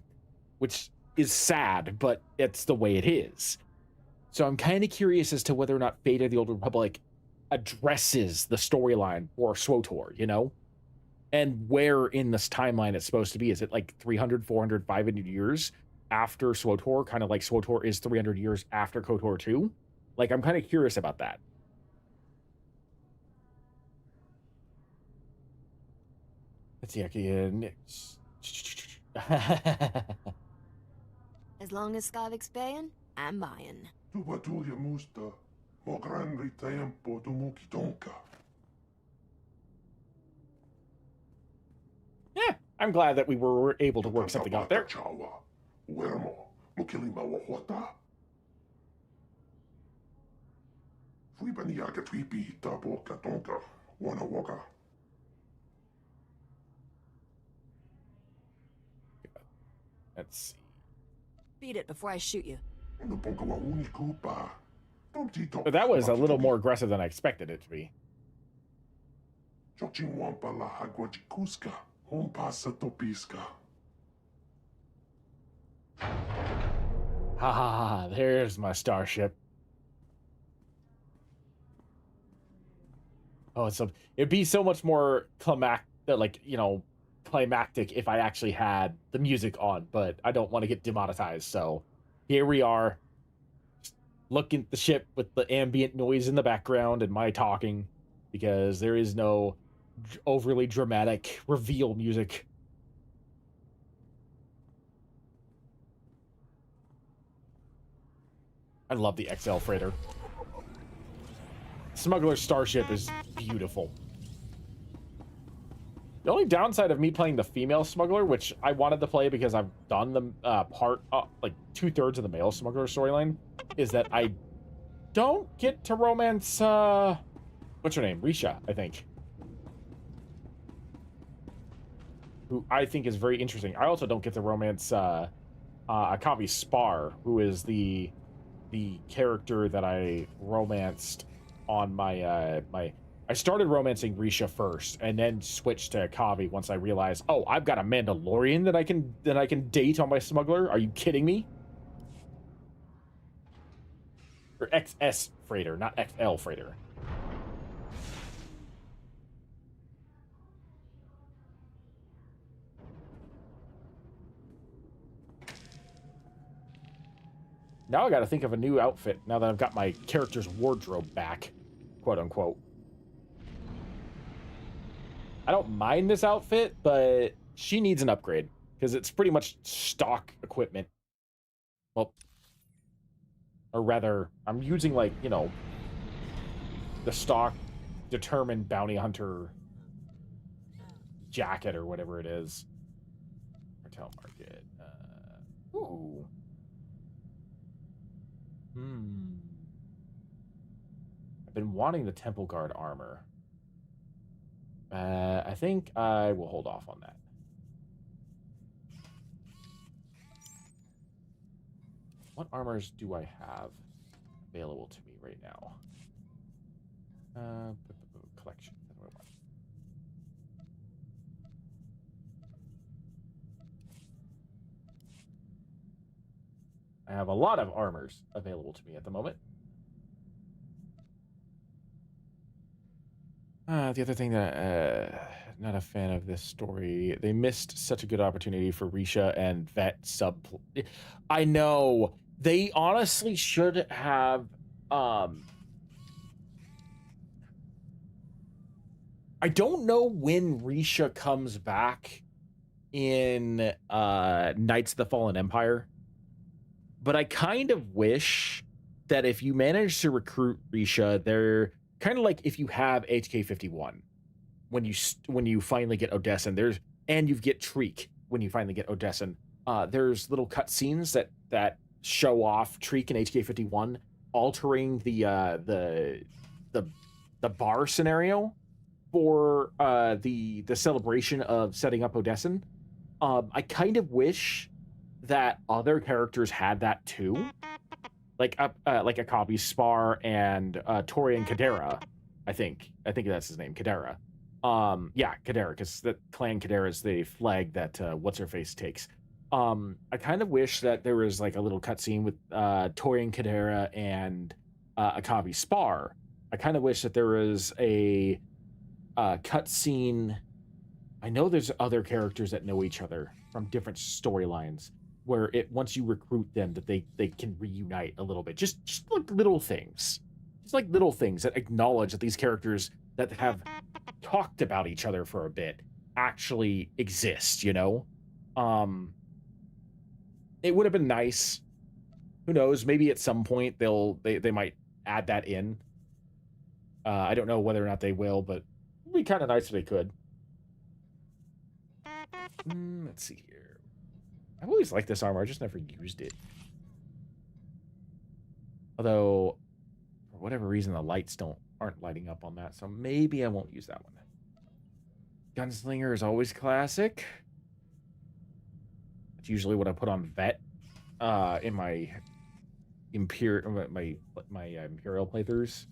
which is sad, but it's the way it is. So I'm kind of curious as to whether or not Fate of the Old Republic addresses the storyline for SWTOR, you know? And where in this timeline it's supposed to be. Is it like 300, 400, 500 years after SWTOR? Kind of like SWTOR is 300 years after KOTOR 2? Like, I'm kind of curious about that. Let's see, I can... As long as Skavek's paying, I'm buying. Yeah, I'm glad that we were able to work something out there. Let's see. Beat it before I shoot you. But that was a little more aggressive than I expected it to be. Ha ha ha, there's my starship. Oh, it'd be so much more climactic if I actually had the music on, but I don't want to get demonetized, so here we are. Just looking at the ship with the ambient noise in the background and my talking, because there is no overly dramatic reveal music. I love the XL freighter. Smuggler's starship is beautiful. The only downside of me playing the female smuggler, which I wanted to play because I've done the like 2/3 of the male smuggler storyline, is that I don't get to romance, what's her name? Risha, I think. Who I think is very interesting. I also don't get to romance, Akavi Spar, who is the character that I romanced on my, I started romancing Risha first, and then switched to Akavi once I realized, oh, I've got a Mandalorian that I can date on my smuggler. Are you kidding me? Or XS freighter, not XL freighter. Now I gotta think of a new outfit now that I've got my character's wardrobe back, quote unquote. I don't mind this outfit, but she needs an upgrade because it's pretty much stock equipment. Well, or rather, I'm using, like, you know, the stock determined bounty hunter jacket or whatever it is. Cartel market. Ooh. I've been wanting the Temple Guard armor. I think I will hold off on that. What armors do I have available to me right now? Collection. What do I want? I have a lot of armors available to me at the moment. The other thing that, not a fan of this story. They missed such a good opportunity for Risha and Vet I know. They honestly should have, I don't know when Risha comes back in, Knights of the Fallen Empire. But I kind of wish that if you manage to recruit Risha, they're kind of like if you have HK-51 when you finally get Odessan, and you get Treek when you finally get Odessan. There's little cutscenes that show off Treek and HK-51 altering the bar scenario for the celebration of setting up Odessan. I kind of wish that other characters had that too, like Akabi Spar and Torian Kadera. I think that's his name, Kadera. Yeah, Kadera, because the clan Kadera is the flag that what's her face takes. I kind of wish that there was like a little cutscene with Torian Kadera and Akabi Spar. I kind of wish that there was a cutscene. I know there's other characters that know each other from different storylines, where once you recruit them, that they can reunite a little bit. Just like little things. Just like little things that acknowledge that these characters that have talked about each other for a bit actually exist, you know? It would have been nice. Who knows? Maybe at some point they might add that in. I don't know whether or not they will, but it'd be kind of nice if they could. Let's see here. I've always liked this armor. I just never used it. Although, For whatever reason, the lights aren't lighting up on that, so maybe I won't use that one. Gunslinger is always classic. That's usually what I put on vet in my imperial playthroughs.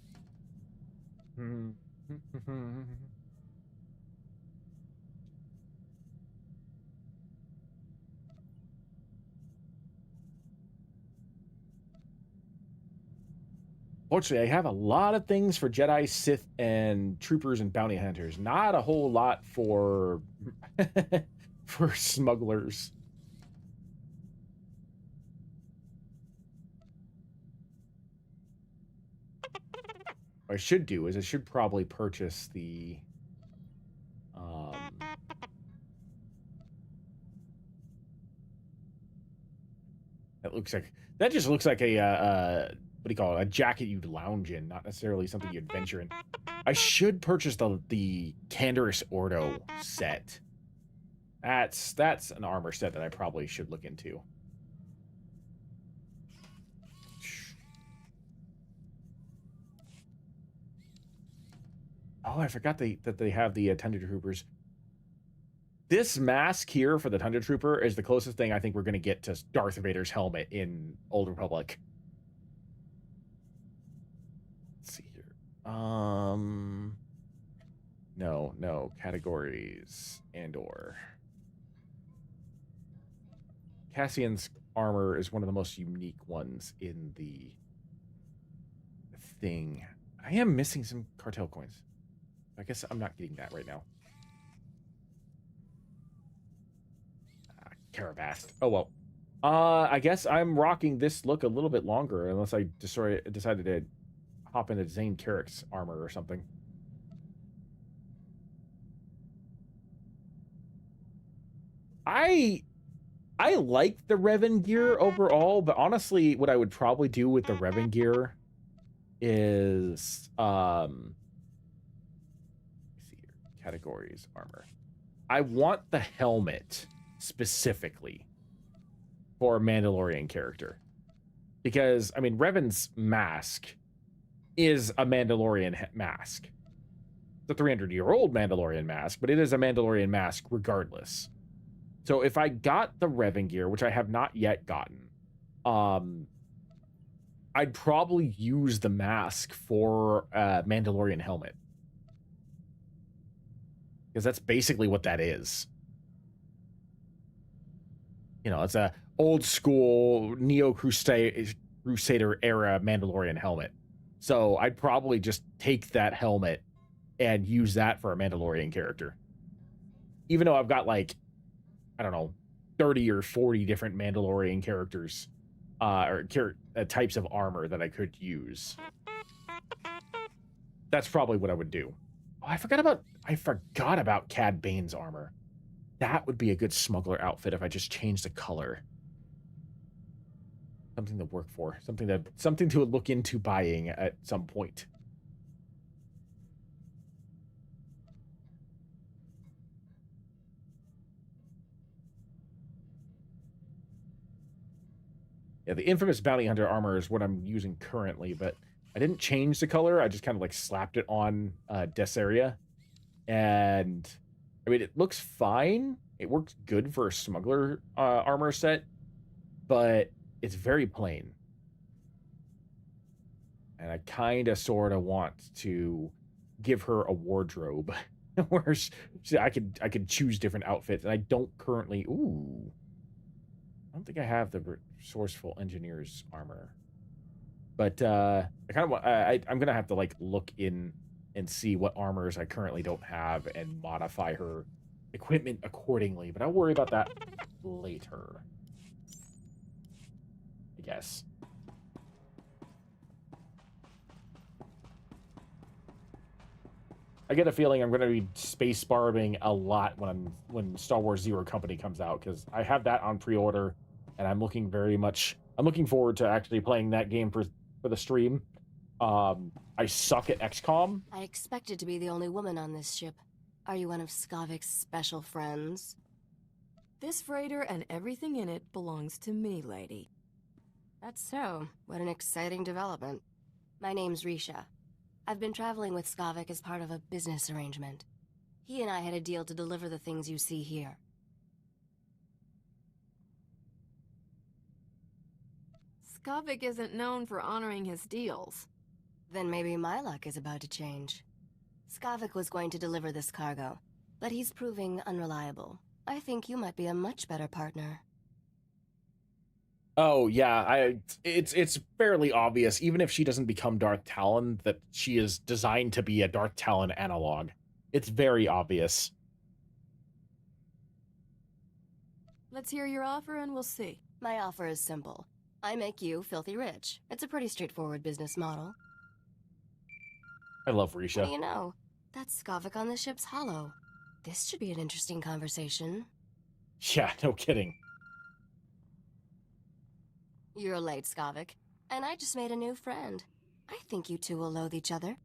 Fortunately, I have a lot of things for Jedi, Sith, and troopers and bounty hunters. Not a whole lot for for smugglers. What I should do is I should probably purchase the that just looks like a what do you call it? A jacket you'd lounge in, not necessarily something you adventure in. I should purchase the Canderous Ordo set. That's an armor set that I probably should look into. Oh, I forgot that they have the Tundra Troopers. This mask here for the Tundra Trooper is the closest thing I think we're going to get to Darth Vader's helmet in Old Republic. Let's see here. No. Categories and/or. Cassian's armor is one of the most unique ones in the thing. I am missing some cartel coins. I guess I'm not getting that right now. Carabast. Oh, well. I guess I'm rocking this look a little bit longer, unless I decided to hop into Zane Carrick's armor or something. I like the Revan gear overall, but honestly, what I would probably do with the Revan gear is let's see here. Categories, armor. I want the helmet specifically for a Mandalorian character. Because, I mean, Revan's mask is a Mandalorian mask. It's a 300-year-old Mandalorian mask, but it is a Mandalorian mask regardless. So if I got the Revan gear, which I have not yet gotten, I'd probably use the mask for a Mandalorian helmet. Because that's basically what that is. You know, it's a old school Neo-Crusader era Mandalorian helmet. So I'd probably just take that helmet and use that for a Mandalorian character. Even though I've got like, I don't know, 30 or 40 different Mandalorian characters or types of armor that I could use. That's probably what I would do. Oh, I forgot about Cad Bane's armor. That would be a good smuggler outfit if I just changed the color. Something to work for. Something to look into buying at some point. Yeah, the infamous bounty hunter armor is what I'm using currently, but I didn't change the color. I just kind of like slapped it on Desseria. And I mean, it looks fine. It works good for a smuggler armor set, but it's very plain. And I kind of sort of want to give her a wardrobe where I could choose different outfits. And I don't currently. Ooh. I don't think I have the Resourceful Engineer's armor. But I kind of want. I'm gonna have to like look in and see what armors I currently don't have and modify her equipment accordingly. But I'll worry about that later, I guess. I get a feeling I'm going to be space barbing a lot when Star Wars Zero Company comes out, because I have that on pre-order, and I'm looking forward to actually playing that game for the stream. I suck at XCOM. I expected to be the only woman on this ship. Are you one of Skavek's special friends? This freighter and everything in it belongs to me, lady. That's so. What an exciting development. My name's Risha. I've been traveling with Skavek as part of a business arrangement. He and I had a deal to deliver the things you see here. Skavek isn't known for honoring his deals. Then maybe my luck is about to change. Skavek was going to deliver this cargo, but he's proving unreliable. I think you might be a much better partner. Oh yeah, it's fairly obvious, even if she doesn't become Darth Talon, that she is designed to be a Darth Talon analog. It's very obvious. Let's hear your offer and we'll see. My offer is simple. I make you filthy rich. It's a pretty straightforward business model. I love What do Risha. you know? That Skavek on the ship's hollow. This should be an interesting conversation. Yeah, no kidding. You're late, Skavek. And I just made a new friend. I think you two will loathe each other.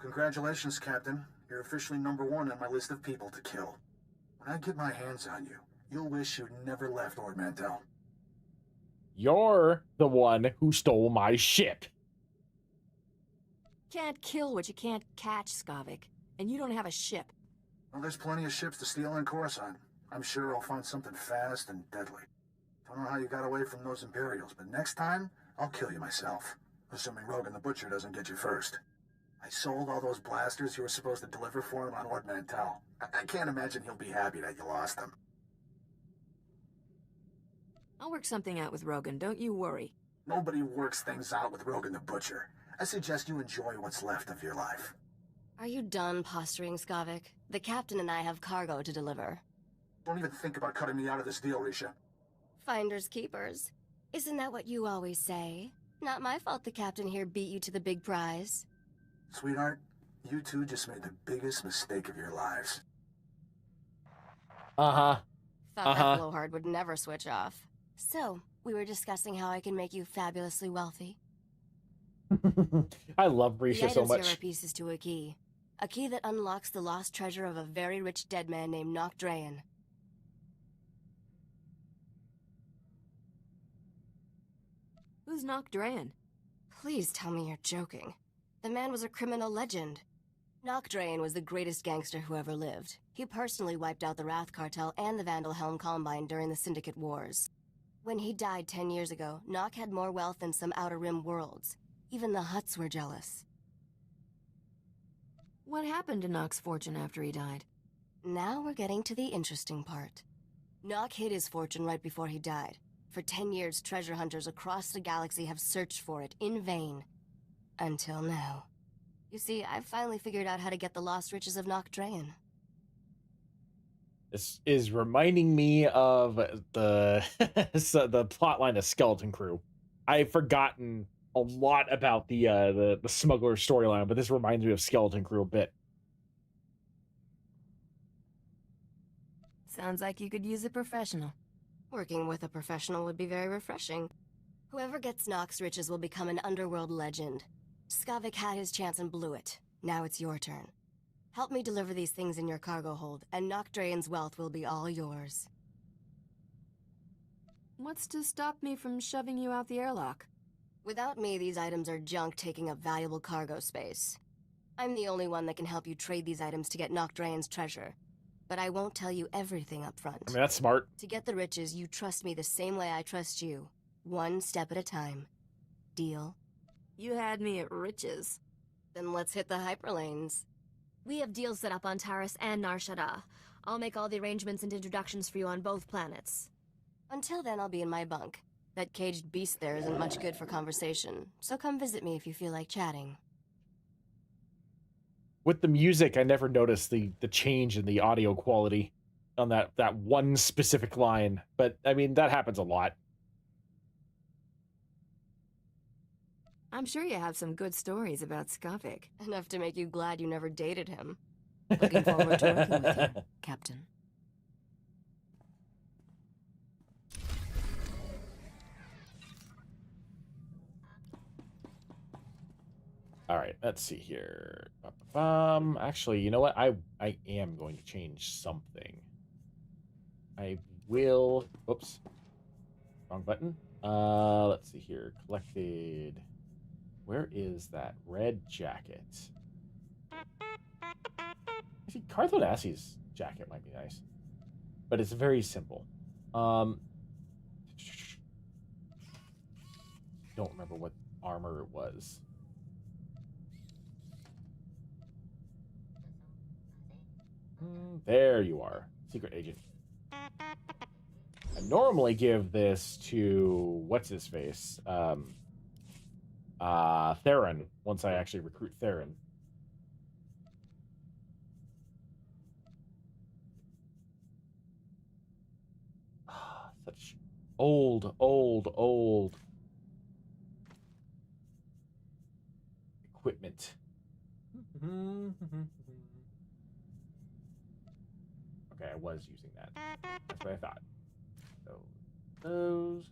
Congratulations, Captain. You're officially #1 on my list of people to kill. When I get my hands on you, you'll wish you'd never left Ord Mantell. You're the one who stole my ship. Can't kill what you can't catch, Skavek. And you don't have a ship. Well, there's plenty of ships to steal in Coruscant. I'm sure I'll find something fast and deadly. Don't know how you got away from those Imperials, but next time, I'll kill you myself. Assuming Rogan the Butcher doesn't get you first. I sold all those blasters you were supposed to deliver for him on Ord Mantell. I can't imagine he'll be happy that you lost them. I'll work something out with Rogan, don't you worry. Nobody works things out with Rogan the Butcher. I suggest you enjoy what's left of your life. Are you done posturing, Skavek? The captain and I have cargo to deliver. Don't even think about cutting me out of this deal, Risha. Finders keepers. Isn't that what you always say? Not my fault the captain here beat you to the big prize. Sweetheart, you two just made the biggest mistake of your lives. Uh-huh. Thought that blowhard would never switch off. So, we were discussing how I can make you fabulously wealthy. I love The Risha so items here much. are pieces to a key. A key that unlocks the lost treasure of a very rich dead man named Nock Drayan. Who's Nock Drayan? Please tell me you're joking. The man was a criminal legend. Nock Drayan was the greatest gangster who ever lived. He personally wiped out the Wrath Cartel and the Vandal Helm Combine during the Syndicate Wars. When he died 10 years ago, Nock had more wealth than some Outer Rim worlds. Even the Hutts were jealous. What happened to Nock's fortune after he died? Now we're getting to the interesting part. Nock hid his fortune right before he died. For 10 years, treasure hunters across the galaxy have searched for it in vain. Until now. You see, I've finally figured out how to get the lost riches of Nock Drayan. This is reminding me of the the plotline of Skeleton Crew. I've forgotten a lot about the smuggler storyline, but this reminds me of Skeleton Crew a bit. Sounds like you could use a professional. Working with a professional would be very refreshing. Whoever gets Nock's riches will become an underworld legend. Skavek had his chance and blew it. Now it's your turn. Help me deliver these things in your cargo hold, and Nock Drayan's wealth will be all yours. What's to stop me from shoving you out the airlock? Without me, these items are junk taking up valuable cargo space. I'm the only one that can help you trade these items to get Nock Drayan's treasure. But I won't tell you everything up front. I mean, that's smart. To get the riches, you trust me the same way I trust you. One step at a time. Deal? You had me at riches. Then let's hit the hyperlanes. We have deals set up on Taris and Nar Shaddaa. I'll make all the arrangements and introductions for you on both planets. Until then, I'll be in my bunk. That caged beast there isn't much good for conversation, so come visit me if you feel like chatting. With the music, I never noticed the change in the audio quality on that one specific line. But, I mean, that happens a lot. I'm sure you have some good stories about Skavek. Enough to make you glad you never dated him. Looking forward to working with you, Captain. All right, let's see here. Actually, you know what? I am going to change something. I will. Oops, wrong button. Let's see here. Collected. Where is that red jacket? Actually, Carthodaci's jacket might be nice, but it's very simple. Don't remember what armor it was. There you are, secret agent. I normally give this to what's his face, Theron. Once I actually recruit Theron. Such old equipment. Okay, I was using that. That's what I thought. So those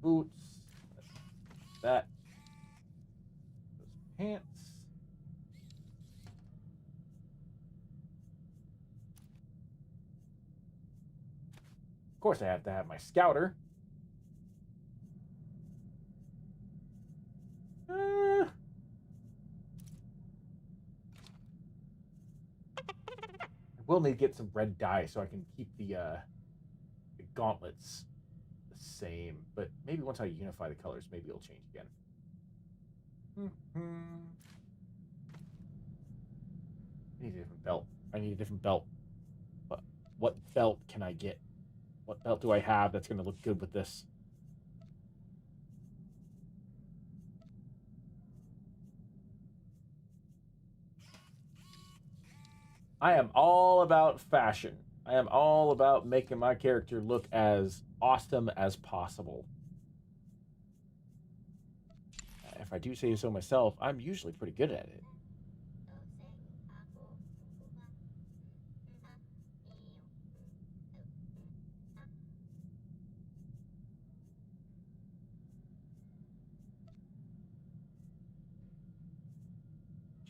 boots, that, those pants. Of course, I have to have my scouter. I will need to get some red dye so I can keep the gauntlets the same. But maybe once I unify the colors, maybe it'll change again. I need a different belt. I need a different belt. But what belt can I get? What belt do I have that's going to look good with this? I am all about fashion. I am all about making my character look as awesome as possible. If I do say so myself, I'm usually pretty good at it.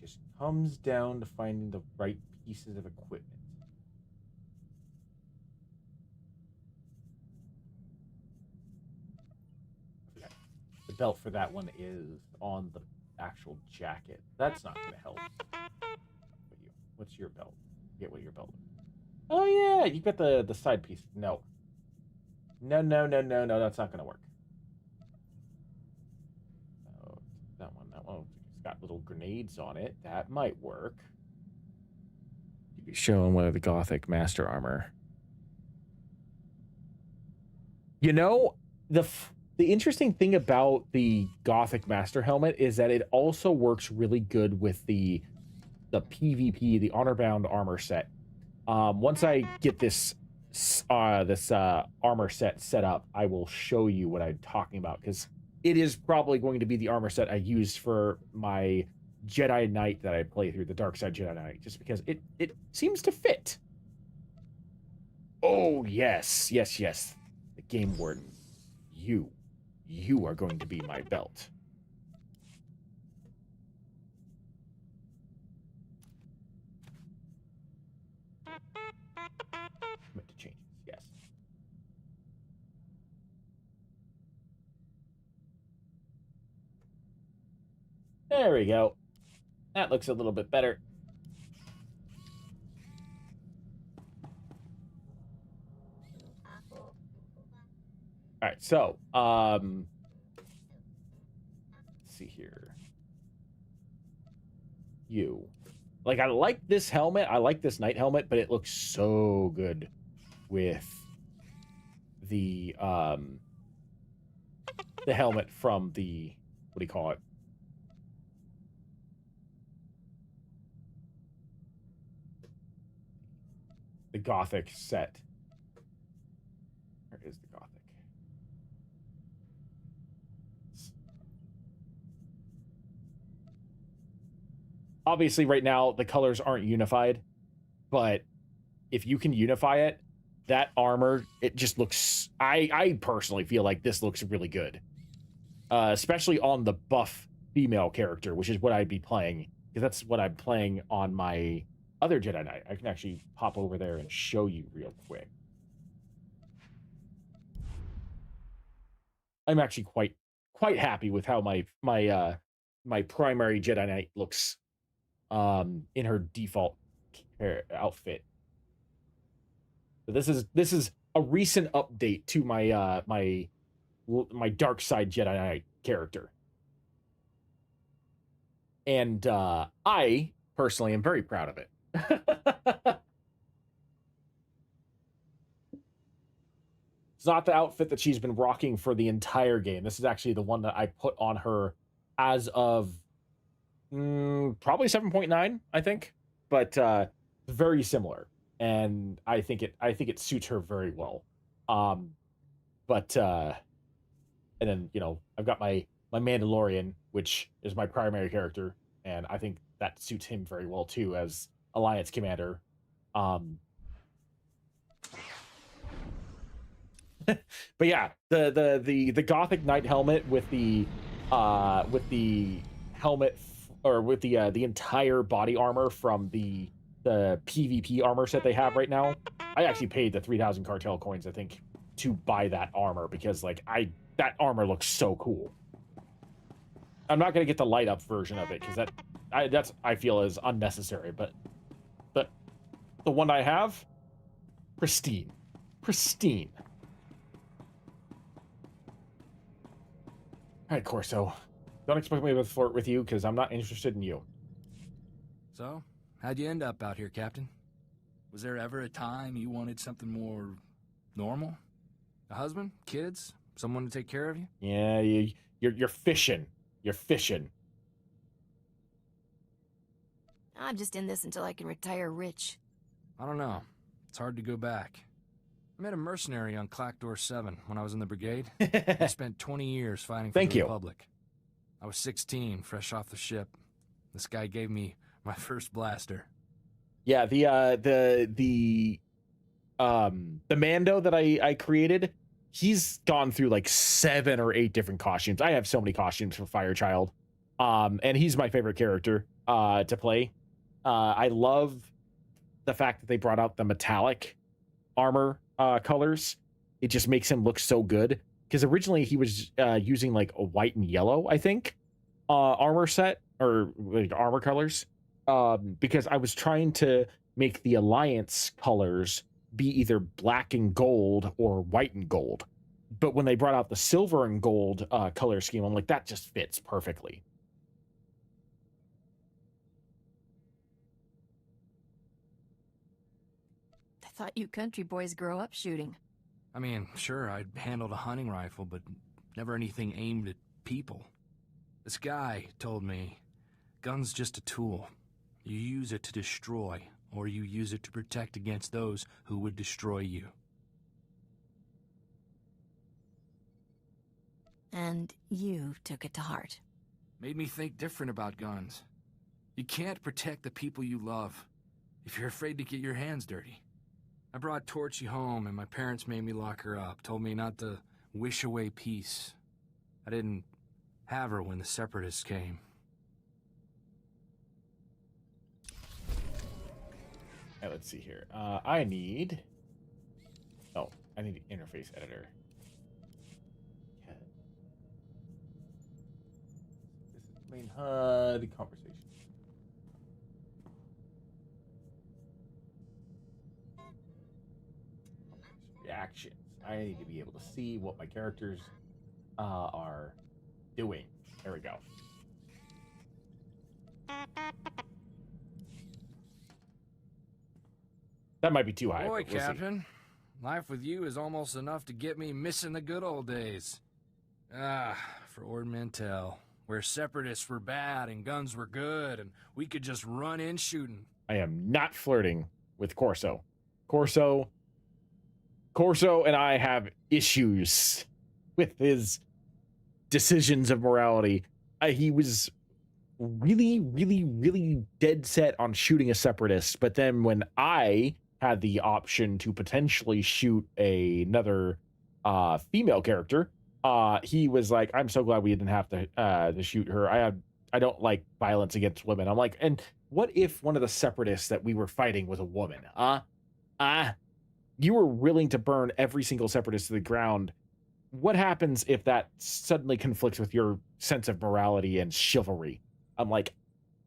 Just comes down to finding the right pieces of equipment. The belt for that one is on the actual jacket. That's not going to help. What's your belt? Get what your belt is. Oh yeah, you got the side piece. No. No, that's not going to work. Oh, that one. It's got little grenades on it. That might work. You could show him one of the Gothic Master Armor. You know, the interesting thing about the Gothic Master Helmet is that it also works really good with the PvP, the Honor-Bound armor set. Once I get this armor set up, I will show you what I'm talking about, because it is probably going to be the armor set I use for my Jedi Knight that I play through, the Dark Side Jedi Knight, just because it seems to fit. Oh, yes. The Game Warden. You are going to be my belt. Commit to changes, yes. There we go. That looks a little bit better. All right, so let's see here. I like this helmet. I like this knight helmet, but it looks so good with the helmet from the, what do you call it? The Gothic set. Where is the Gothic? Obviously, right now, the colors aren't unified, but if you can unify it, that armor, it just looks... I personally feel like this looks really good. Especially on the buff female character, which is what I'd be playing, because that's what I'm playing on my other Jedi Knight. I can actually pop over there and show you real quick. I'm actually quite quite happy with how my primary Jedi Knight looks in her default outfit. So this is a recent update to my dark side Jedi Knight character. And I personally am very proud of it. It's not the outfit that she's been rocking for the entire game. This is actually the one that I put on her as of probably 7.9, I think. But very similar. And I think it suits her very well. And then, you know, I've got my Mandalorian, which is my primary character, and I think that suits him very well too as Alliance Commander. But yeah, the Gothic Knight helmet with the helmet or with the entire body armor from the PvP armor set they have right now. I actually paid the 3,000 cartel coins, I think, to buy that armor because like that armor looks so cool. I'm not gonna get the light up version of it because I feel is unnecessary, but the one I have, pristine. All right, Corso. Don't expect me to flirt with you because I'm not interested in you. So, how'd you end up out here, Captain? Was there ever a time you wanted something more normal? A husband? Kids? Someone to take care of you? Yeah, you're fishing. You're fishing. I'm just in this until I can retire rich. I don't know. It's hard to go back. I met a mercenary on Clackdoor 7 when I was in the brigade. I spent 20 years fighting for the Republic. I was 16, fresh off the ship. This guy gave me my first blaster. Yeah, the Mando that I created, he's gone through like 7 or 8 different costumes. I have so many costumes for Firechild. And he's my favorite character to play. I love the fact that they brought out the metallic armor colors. It just makes him look so good. Because originally he was using like a white and yellow, I think, armor set or like armor colors. Because I was trying to make the Alliance colors be either black and gold or white and gold. But when they brought out the silver and gold color scheme, I'm like, that just fits perfectly. I thought you country boys grow up shooting. I mean, sure, I'd handled a hunting rifle, but never anything aimed at people. This guy told me, gun's just a tool. You use it to destroy, or you use it to protect against those who would destroy you. And you took it to heart. Made me think different about guns. You can't protect the people you love if you're afraid to get your hands dirty. I brought Torchy home, and my parents made me lock her up, told me not to wish away peace. I didn't have her when the Separatists came. Right, let's see here. I need an interface editor. Yeah. This is main HUD conversation. Reactions. I need to be able to see what my characters are doing. There we go. That might be too high. Boy, We'll Captain, see. life with you is almost enough to get me missing the good old days. For Ord Mantell, where Separatists were bad and guns were good, and we could just run in shooting. I am not flirting with Corso. Corso and I have issues with his decisions of morality. He was really, really, really dead set on shooting a Separatist, but then when I had the option to potentially shoot another female character, he was like, I'm so glad we didn't have to shoot her. I don't like violence against women. I'm like, and what if one of the Separatists that we were fighting was a woman? You were willing to burn every single Separatist to the ground what happens if that suddenly conflicts with your sense of morality and chivalry? I'm like,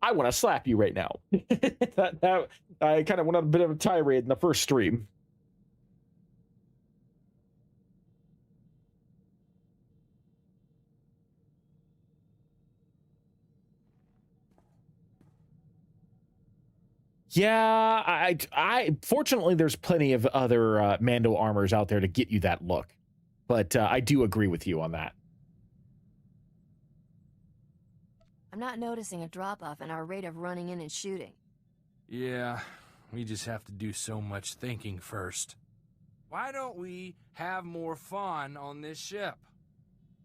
I want to slap you right now. that I kind of went on a bit of a tirade in the first stream. Yeah, I fortunately there's plenty of other Mando armors out there to get you that look, but I do agree with you on that. I'm not noticing a drop-off in our rate of running in and shooting. Yeah, we just have to do so much thinking first. Why don't we have more fun on this ship?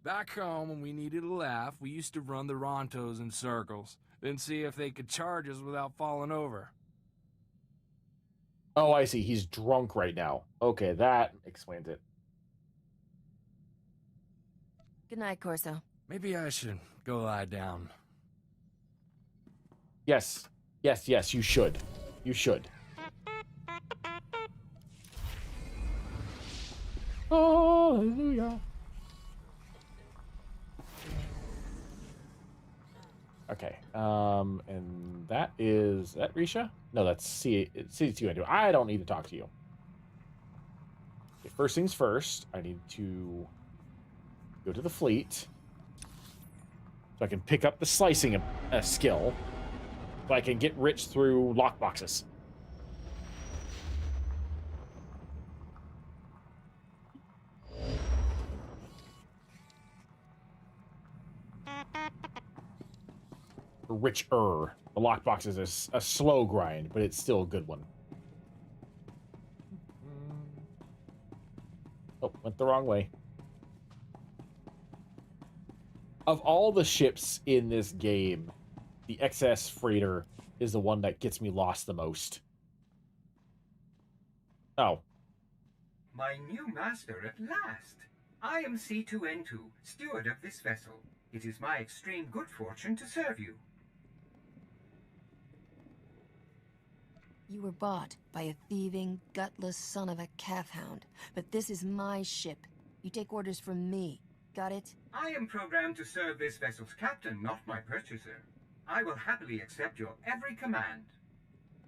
Back home, when we needed a laugh, we used to run the Rontos in circles, then see if they could charge us without falling over. Oh, I see. He's drunk right now. Okay, that explains it. Good night, Corso. Maybe I should go lie down. Yes. Yes, yes, you should. You should. Hallelujah. Okay. And that is that Risha? No, that's C2. I don't need to talk to you. Okay, first things first, I need to go to the fleet so I can pick up the slicing skill so I can get rich through lockboxes. Richer. The lockbox is a slow grind, but it's still a good one. Oh, went the wrong way. Of all the ships in this game, the XS freighter is the one that gets me lost the most. Oh. My new master at last. I am C2N2, steward of this vessel. It is my extreme good fortune to serve you. You were bought by a thieving, gutless son of a calf hound. But this is my ship. You take orders from me. Got it? I am programmed to serve this vessel's captain, not my purchaser. I will happily accept your every command.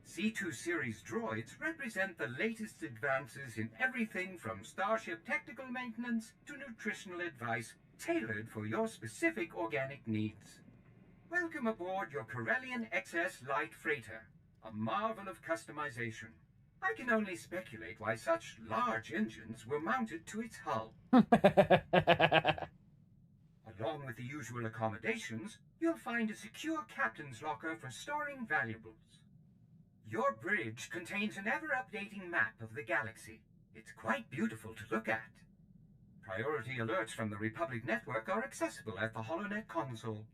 C2 series droids represent the latest advances in everything from starship technical maintenance to nutritional advice tailored for your specific organic needs. Welcome aboard your Corellian XS light freighter, a marvel of customization. I can only speculate why such large engines were mounted to its hull. Along with the usual accommodations, you'll find a secure captain's locker for storing valuables. Your bridge contains an ever-updating map of the galaxy. It's quite beautiful to look at. Priority alerts from the Republic network are accessible at the HoloNet console.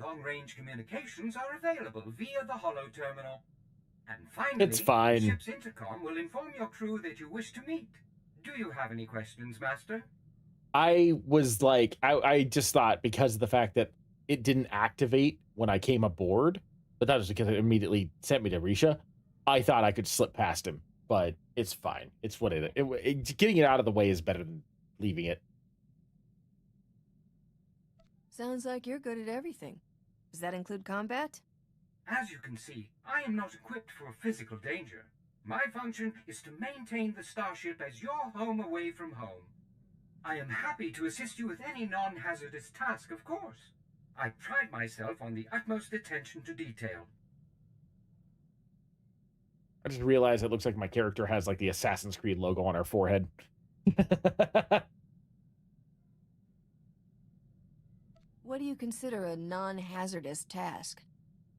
Long-range communications are available via the Holo terminal. And finally, It's fine. the ship's intercom will inform your crew that you wish to meet. Do you have any questions, Master? I was like, I just thought because of the fact that it didn't activate when I came aboard, but that was because it immediately sent me to Risha. I thought I could slip past him, but it's fine. It's what it is. Getting it out of the way is better than leaving it. Sounds like you're good at everything. Does that include combat? As you can see, I am not equipped for physical danger. My function is to maintain the starship as your home away from home. I am happy to assist you with any non-hazardous task, of course. I pride myself on the utmost attention to detail. I just realized it looks like my character has like the Assassin's Creed logo on her forehead. What do you consider a non-hazardous task?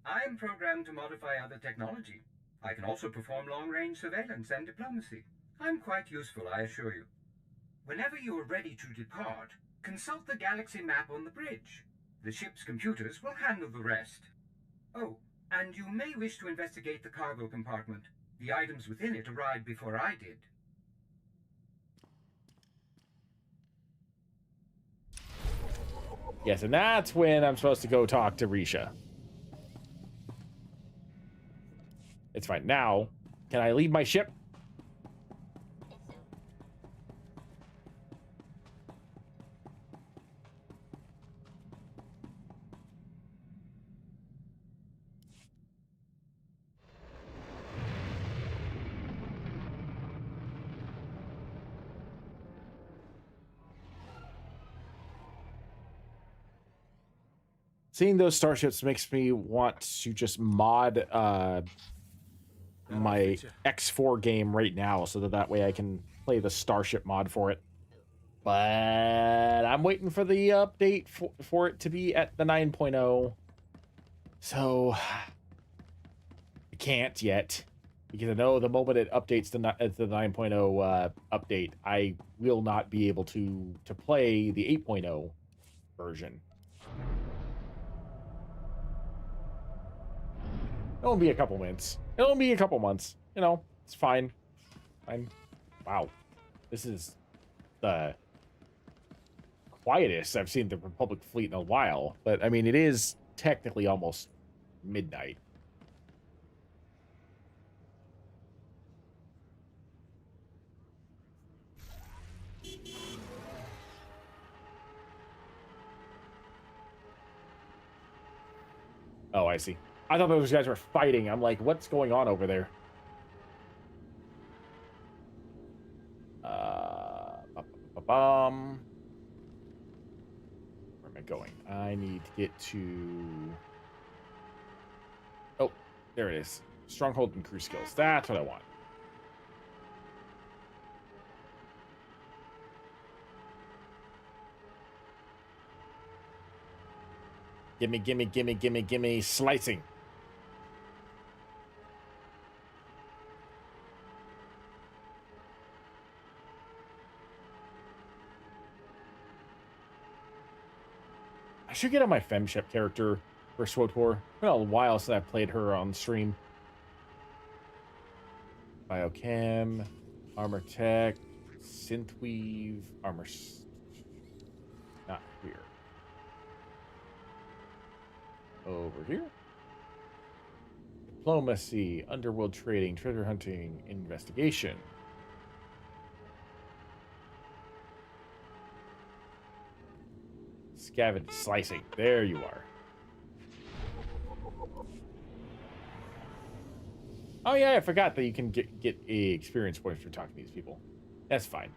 I am programmed to modify other technology. I can also perform long-range surveillance and diplomacy. I'm quite useful, I assure you. Whenever you are ready to depart, consult the galaxy map on the bridge. The ship's computers will handle the rest. Oh, and you may wish to investigate the cargo compartment. The items within it arrived before I did. Yes, and that's when I'm supposed to go talk to Risha. It's fine. Now, can I leave my ship? Seeing those starships makes me want to just mod my X4 game right now so that way I can play the starship mod for it. But I'm waiting for the update for it to be at the 9.0. So I can't yet. Because I know the moment it updates the 9.0 update, I will not be able to play the 8.0 version. It'll be a couple months. It'll be a couple months. You know, it's fine. Fine. Wow. This is the quietest I've seen the Republic fleet in a while. But, I mean, it is technically almost midnight. Oh, I see. I thought those guys were fighting. I'm like, what's going on over there? Where am I going? I need to get to... Oh, there it is. Stronghold and crew skills. That's what I want. Gimme, gimme, gimme, gimme, gimme, slicing. I should get on my femship character for SWTOR. It's been a while since I played her on stream. Biochem, armor tech, synthweave, armor... Not here. Over here. Diplomacy, underworld trading, treasure hunting, investigation. Scavenge, slicing. There you are. Oh yeah, I forgot that you can get experience points for talking to these people. That's fine.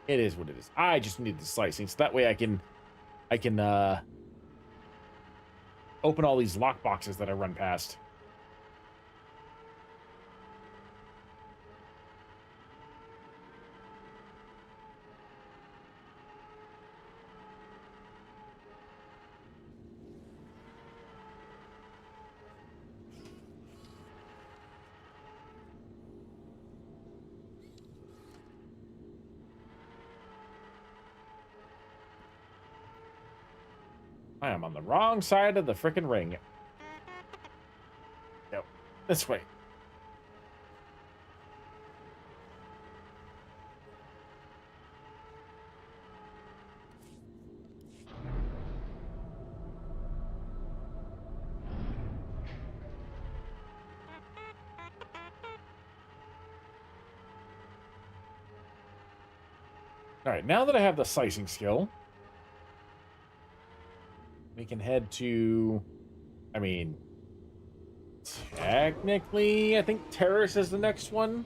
It is what it is. I just need the slicing, so that way I can open all these lock boxes that I run past. I am on the wrong side of the frickin' ring. Yep, this way. All right, now that I have the slicing skill, we can head to, I mean, technically, I think Terrace is the next one.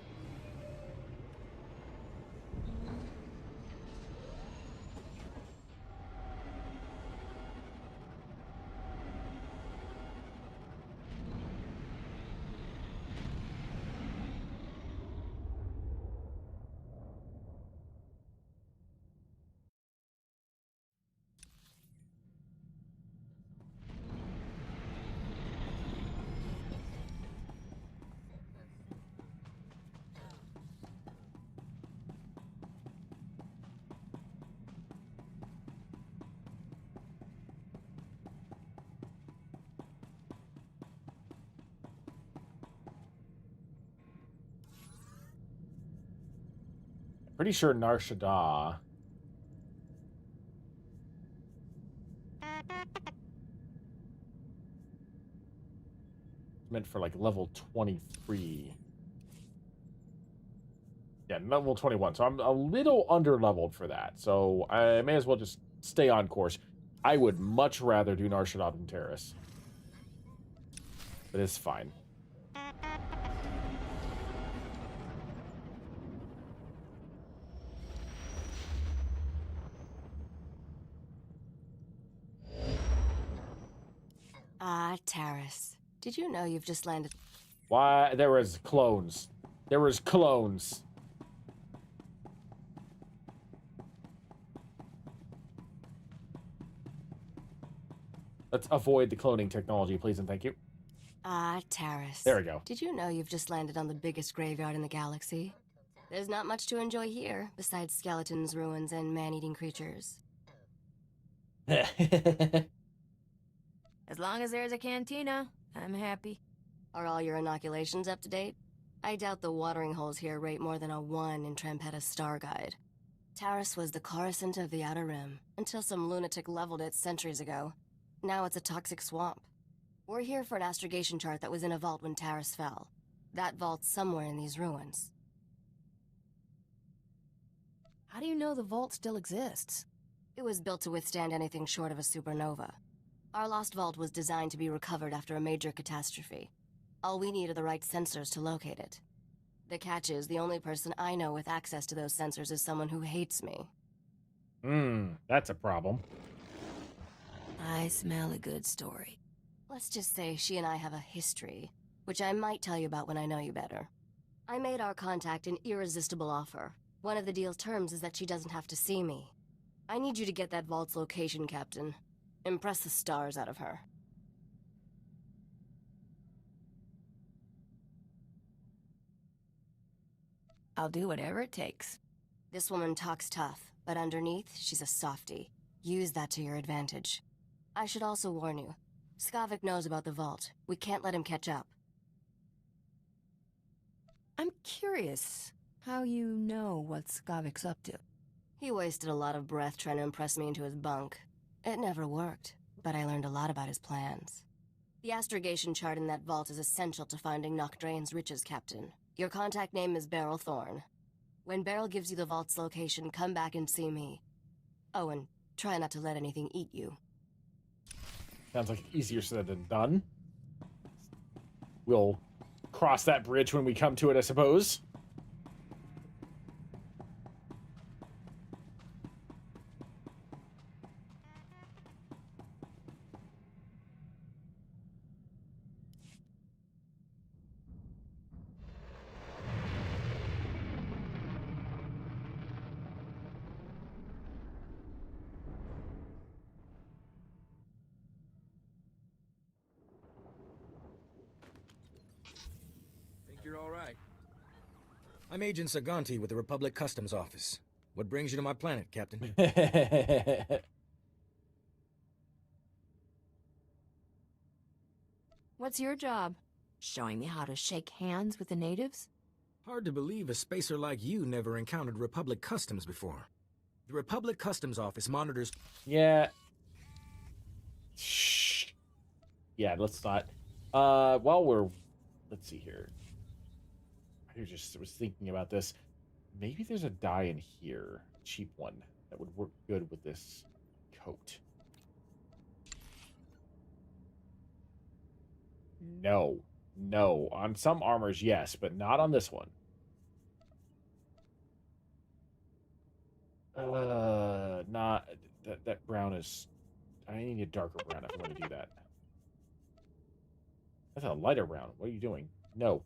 Pretty sure Nar Shaddaa meant for like level 23. Yeah, level 21. So I'm a little under leveled for that. So I may as well just stay on course. I would much rather do Nar Shaddaa than Terrace. But it's fine. Taris. Did you know you've just landed? Why? There was clones. There was clones. Let's avoid the cloning technology, please and thank you. Taris. There we go. Did you know you've just landed on the biggest graveyard in the galaxy? There's not much to enjoy here, besides skeletons, ruins, and man-eating creatures. As long as there's a cantina, I'm happy. Are all your inoculations up to date? I doubt the watering holes here rate more than a 1 in Trampetta's star guide. Taris was the Coruscant of the Outer Rim, until some lunatic leveled it centuries ago. Now it's a toxic swamp. We're here for an astrogation chart that was in a vault when Taris fell. That vault's somewhere in these ruins. How do you know the vault still exists? It was built to withstand anything short of a supernova. Our lost vault was designed to be recovered after a major catastrophe. All we need are the right sensors to locate it. The catch is, the only person I know with access to those sensors is someone who hates me. That's a problem. I smell a good story. Let's just say she and I have a history, which I might tell you about when I know you better. I made our contact an irresistible offer. One of the deal's terms is that she doesn't have to see me. I need you to get that vault's location, Captain. Impress the stars out of her. I'll do whatever it takes. This woman talks tough, but underneath, she's a softie. Use that to your advantage. I should also warn you, Skavek knows about the vault. We can't let him catch up. I'm curious how you know what Skavek's up to. He wasted a lot of breath trying to impress me into his bunk. It never worked, but I learned a lot about his plans. The astrogation chart in that vault is essential to finding Nocdrane's riches, Captain. Your contact name is Beryl Thorne. When Beryl gives you the vault's location, come back and see me. Oh, and try not to let anything eat you. Sounds like easier said than done. We'll cross that bridge when we come to it, I suppose. You're all right. I'm Agent Saganti with the Republic Customs Office. What brings you to my planet, Captain? What's your job? Showing me how to shake hands with the natives? Hard to believe a spacer like you never encountered Republic Customs before. The Republic Customs Office monitors... Yeah. Shh. Yeah, let's not. While we're... Let's see here. I was thinking about this. Maybe there's a dye in here. A cheap one. That would work good with this coat. No. No. On some armors, yes, but not on this one. Not... That brown is... I need a darker brown if I want to do that. That's a lighter brown. What are you doing? No.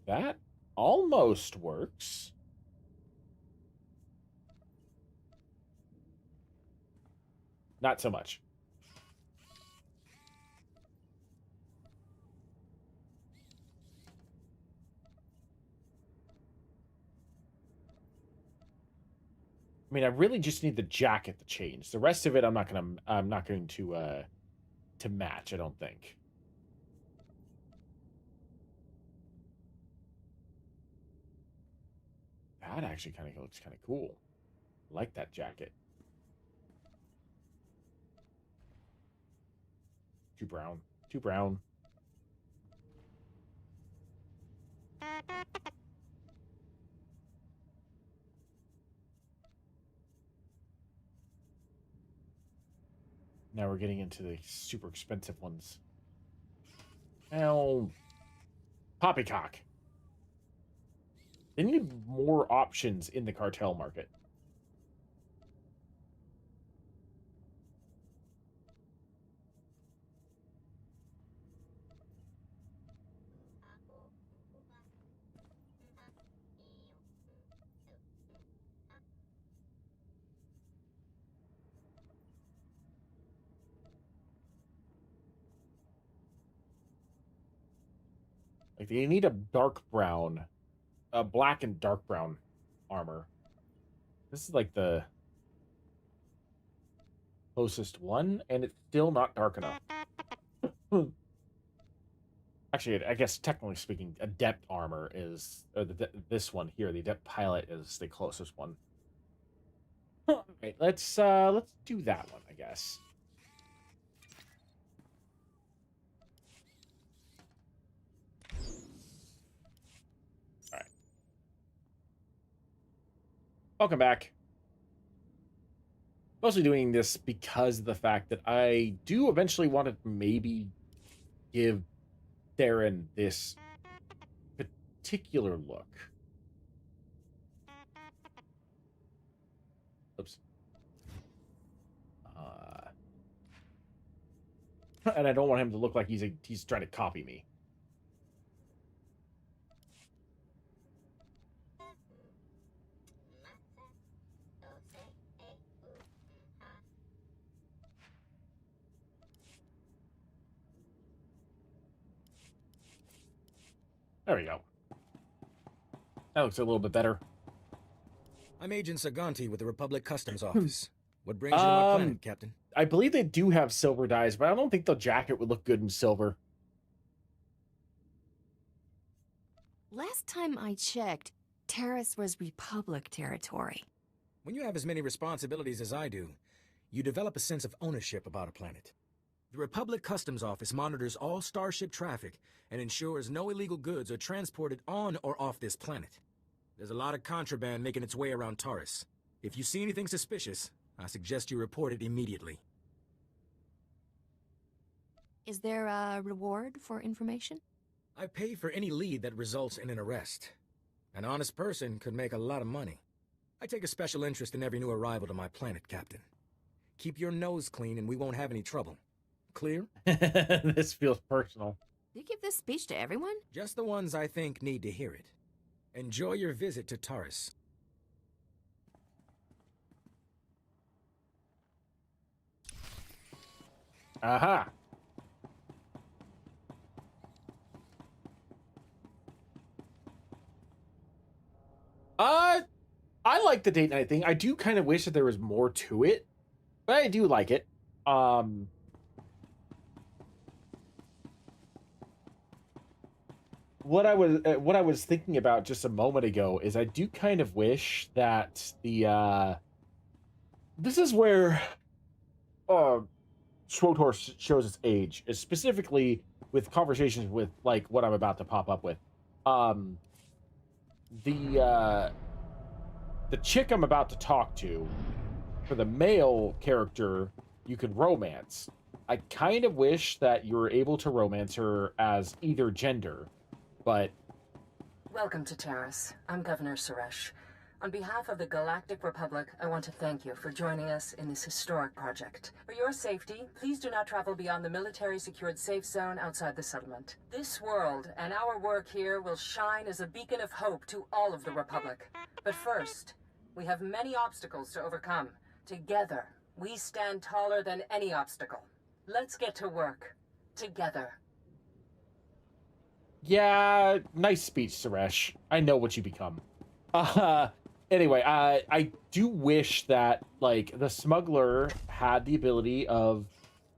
That almost works. Not so much. I mean, I really just need the jacket to change. The rest of it, I'm not going to match. I don't think. That actually kind of looks kind of cool. I like that jacket. Too brown. Too brown. Now we're getting into the super expensive ones. Now, Poppycock. They need more options in the cartel market. Like, they need a dark brown, a black and dark brown armor. This is like the closest one, and it's still not dark enough. Actually, I guess technically speaking, adept armor is this one here. The adept pilot is the closest one. All right, let's do that one, I guess. All right. Welcome back. Mostly doing this because of the fact that I do eventually want to maybe give Theron this particular look. Oops. And I don't want him to look like he's trying to copy me. There we go. That looks a little bit better. I'm Agent Saganti with the Republic Customs Office. What brings you to my planet, Captain? I believe they do have silver dyes, but I don't think the jacket would look good in silver. Last time I checked, Taris was Republic territory. When you have as many responsibilities as I do, you develop a sense of ownership about a planet. The Republic Customs Office monitors all starship traffic and ensures no illegal goods are transported on or off this planet. There's a lot of contraband making its way around Taurus. If you see anything suspicious, I suggest you report it immediately. Is there a reward for information? I pay for any lead that results in an arrest. An honest person could make a lot of money. I take a special interest in every new arrival to my planet, Captain. Keep your nose clean and we won't have any trouble. Clear? This feels personal. You give this speech to everyone? Just the ones I think need to hear it. Enjoy your visit to Taurus. Aha. I like the date night thing. I do kind of wish that there was more to it, but I do like it. What I was thinking about just a moment ago is I do kind of wish that the this is where SWTOR shows its age, is specifically with conversations with like what I'm about to pop up with. The chick I'm about to talk to, for the male character, you can romance. I kind of wish that you were able to romance her as either gender, but... Welcome to Taris. I'm Governor Suresh. On behalf of the Galactic Republic, I want to thank you for joining us in this historic project. For your safety, please do not travel beyond the military-secured safe zone outside the settlement. This world and our work here will shine as a beacon of hope to all of the Republic. But first, we have many obstacles to overcome. Together, we stand taller than any obstacle. Let's get to work. Together. Yeah, nice speech, Suresh. I know what you become. Anyway, I do wish that, like, the smuggler had the ability of,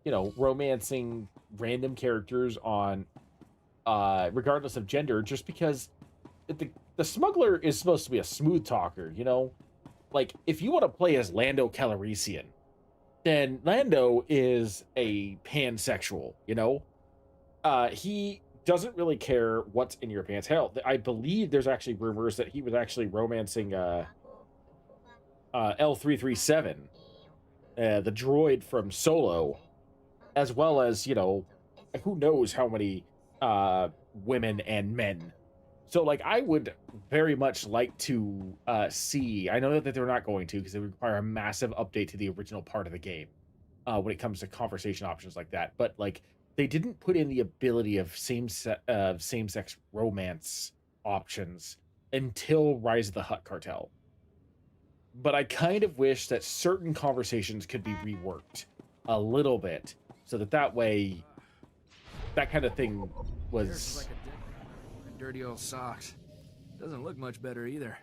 you know, romancing random characters on, regardless of gender, just because the smuggler is supposed to be a smooth talker, you know? Like, if you want to play as Lando Calrissian, then Lando is a pansexual, you know? He doesn't really care what's in your pants. Hell, I believe there's actually rumors that he was actually romancing L337, the droid from Solo, as well as, you know, who knows how many women and men. So, like, I would very much like to see, I know that they're not going to because it would require a massive update to the original part of the game when it comes to conversation options like that. But, like, they didn't put in the ability of same-sex romance options until Rise of the Hutt Cartel. But I kind of wish that certain conversations could be reworked a little bit so that way that kind of thing was Like a dirty old socks. Doesn't look much better either.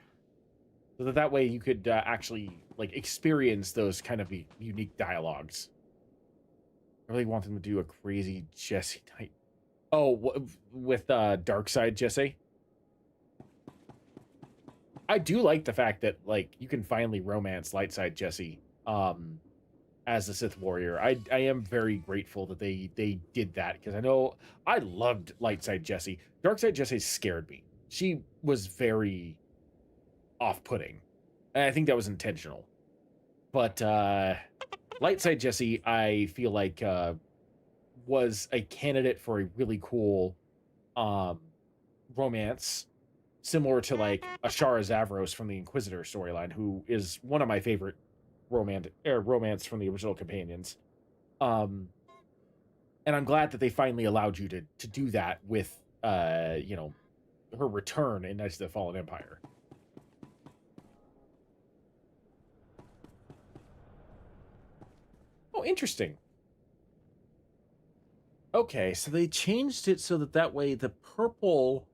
so that way you could actually like experience those kind of unique dialogues. I really want them to do a crazy Jesse type. Oh, with Dark Side Jesse. I do like the fact that like you can finally romance Light Side Jesse as the Sith warrior. I am very grateful that they did that because I know I loved Light Side Jesse. Dark Side Jesse scared me. She was very off-putting, and I think that was intentional. But Light Side Jesse, I feel like was a candidate for a really cool romance, similar to like Ashara Zavros from the Inquisitor storyline, who is one of my favorite romance from the original companions. And I'm glad that they finally allowed you to do that with you know, her return in Knights of the Fallen Empire. Oh, interesting. Okay, so they changed it so that way the purple,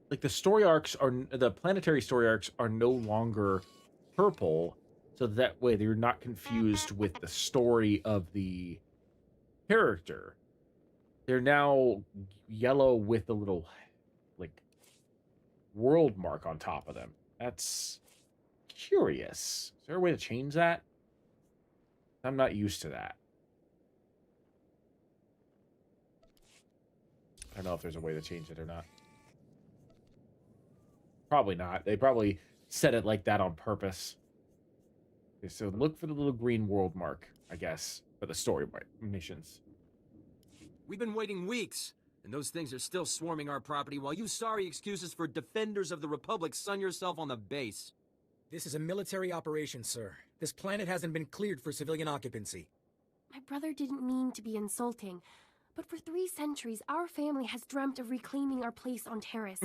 like the story arcs are, the planetary story arcs are no longer purple, so that way they're not confused with the story of the character. They're now yellow with a little like world mark on top of them. That's curious. Is there a way to change that? I'm not used to that. I don't know if there's a way to change it or not. Probably not. They probably set it like that on purpose. Okay, so look for the little green world mark, I guess, for the story missions. We've been waiting weeks, and those things are still swarming our property while you sorry excuses for defenders of the Republic sun yourself on the base. This is a military operation, sir. This planet hasn't been cleared for civilian occupancy. My brother didn't mean to be insulting, but for 3 centuries, our family has dreamt of reclaiming our place on Terrace,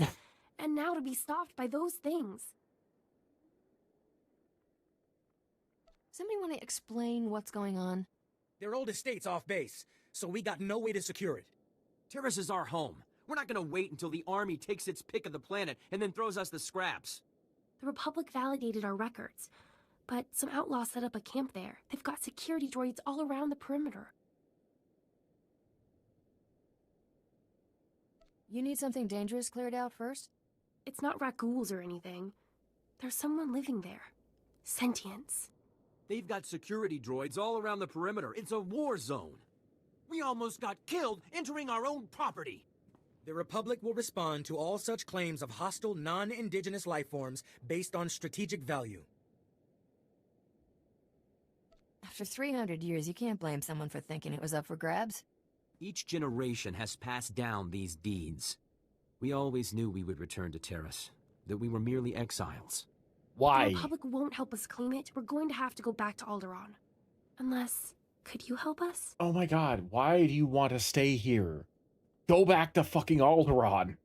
and now to be stopped by those things. Somebody want to explain what's going on? Their old estate's off base, so we got no way to secure it. Terrace is our home. We're not gonna wait until the army takes its pick of the planet and then throws us the scraps. The Republic validated our records, but some outlaws set up a camp there. They've got security droids all around the perimeter. You need something dangerous cleared out first? It's not raccoons or anything. There's someone living there. Sentience. They've got security droids all around the perimeter. It's a war zone. We almost got killed entering our own property. The Republic will respond to all such claims of hostile, non-indigenous life forms based on strategic value. After 300 years, you can't blame someone for thinking it was up for grabs. Each generation has passed down these deeds. We always knew we would return to Terrace, that we were merely exiles. Why? The Republic won't help us claim it. We're going to have to go back to Alderaan. Unless, could you help us? Oh my god, why do you want to stay here? Go back to fucking Alderaan.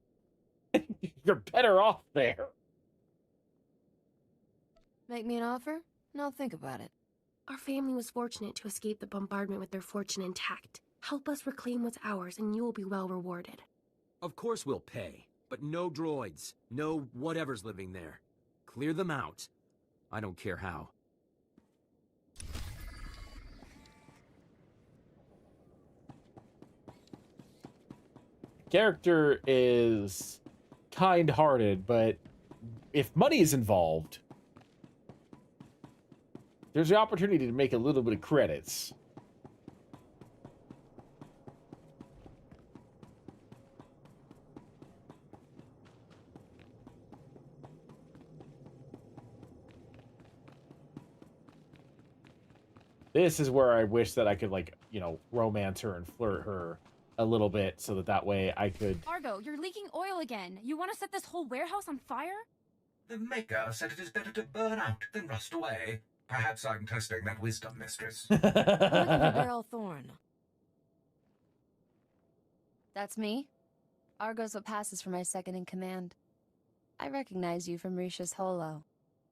You're better off there. Make me an offer, and I'll think about it. Our family was fortunate to escape the bombardment with their fortune intact. Help us reclaim what's ours, and you will be well rewarded. Of course we'll pay, but no droids, no whatever's living there. Clear them out. I don't care how. Character is kind-hearted, but if money is involved, there's the opportunity to make a little bit of credits. This is where I wish that I could, like, you know, romance her and flirt her a little bit so that way I could. Argo, you're leaking oil again. You want to set this whole warehouse on fire? The Maker said it is better to burn out than rust away. Perhaps I'm testing that wisdom, mistress. I'm looking for Beryl Thorne. That's me. Argo's what passes for my second in command. I recognize you from Risha's holo.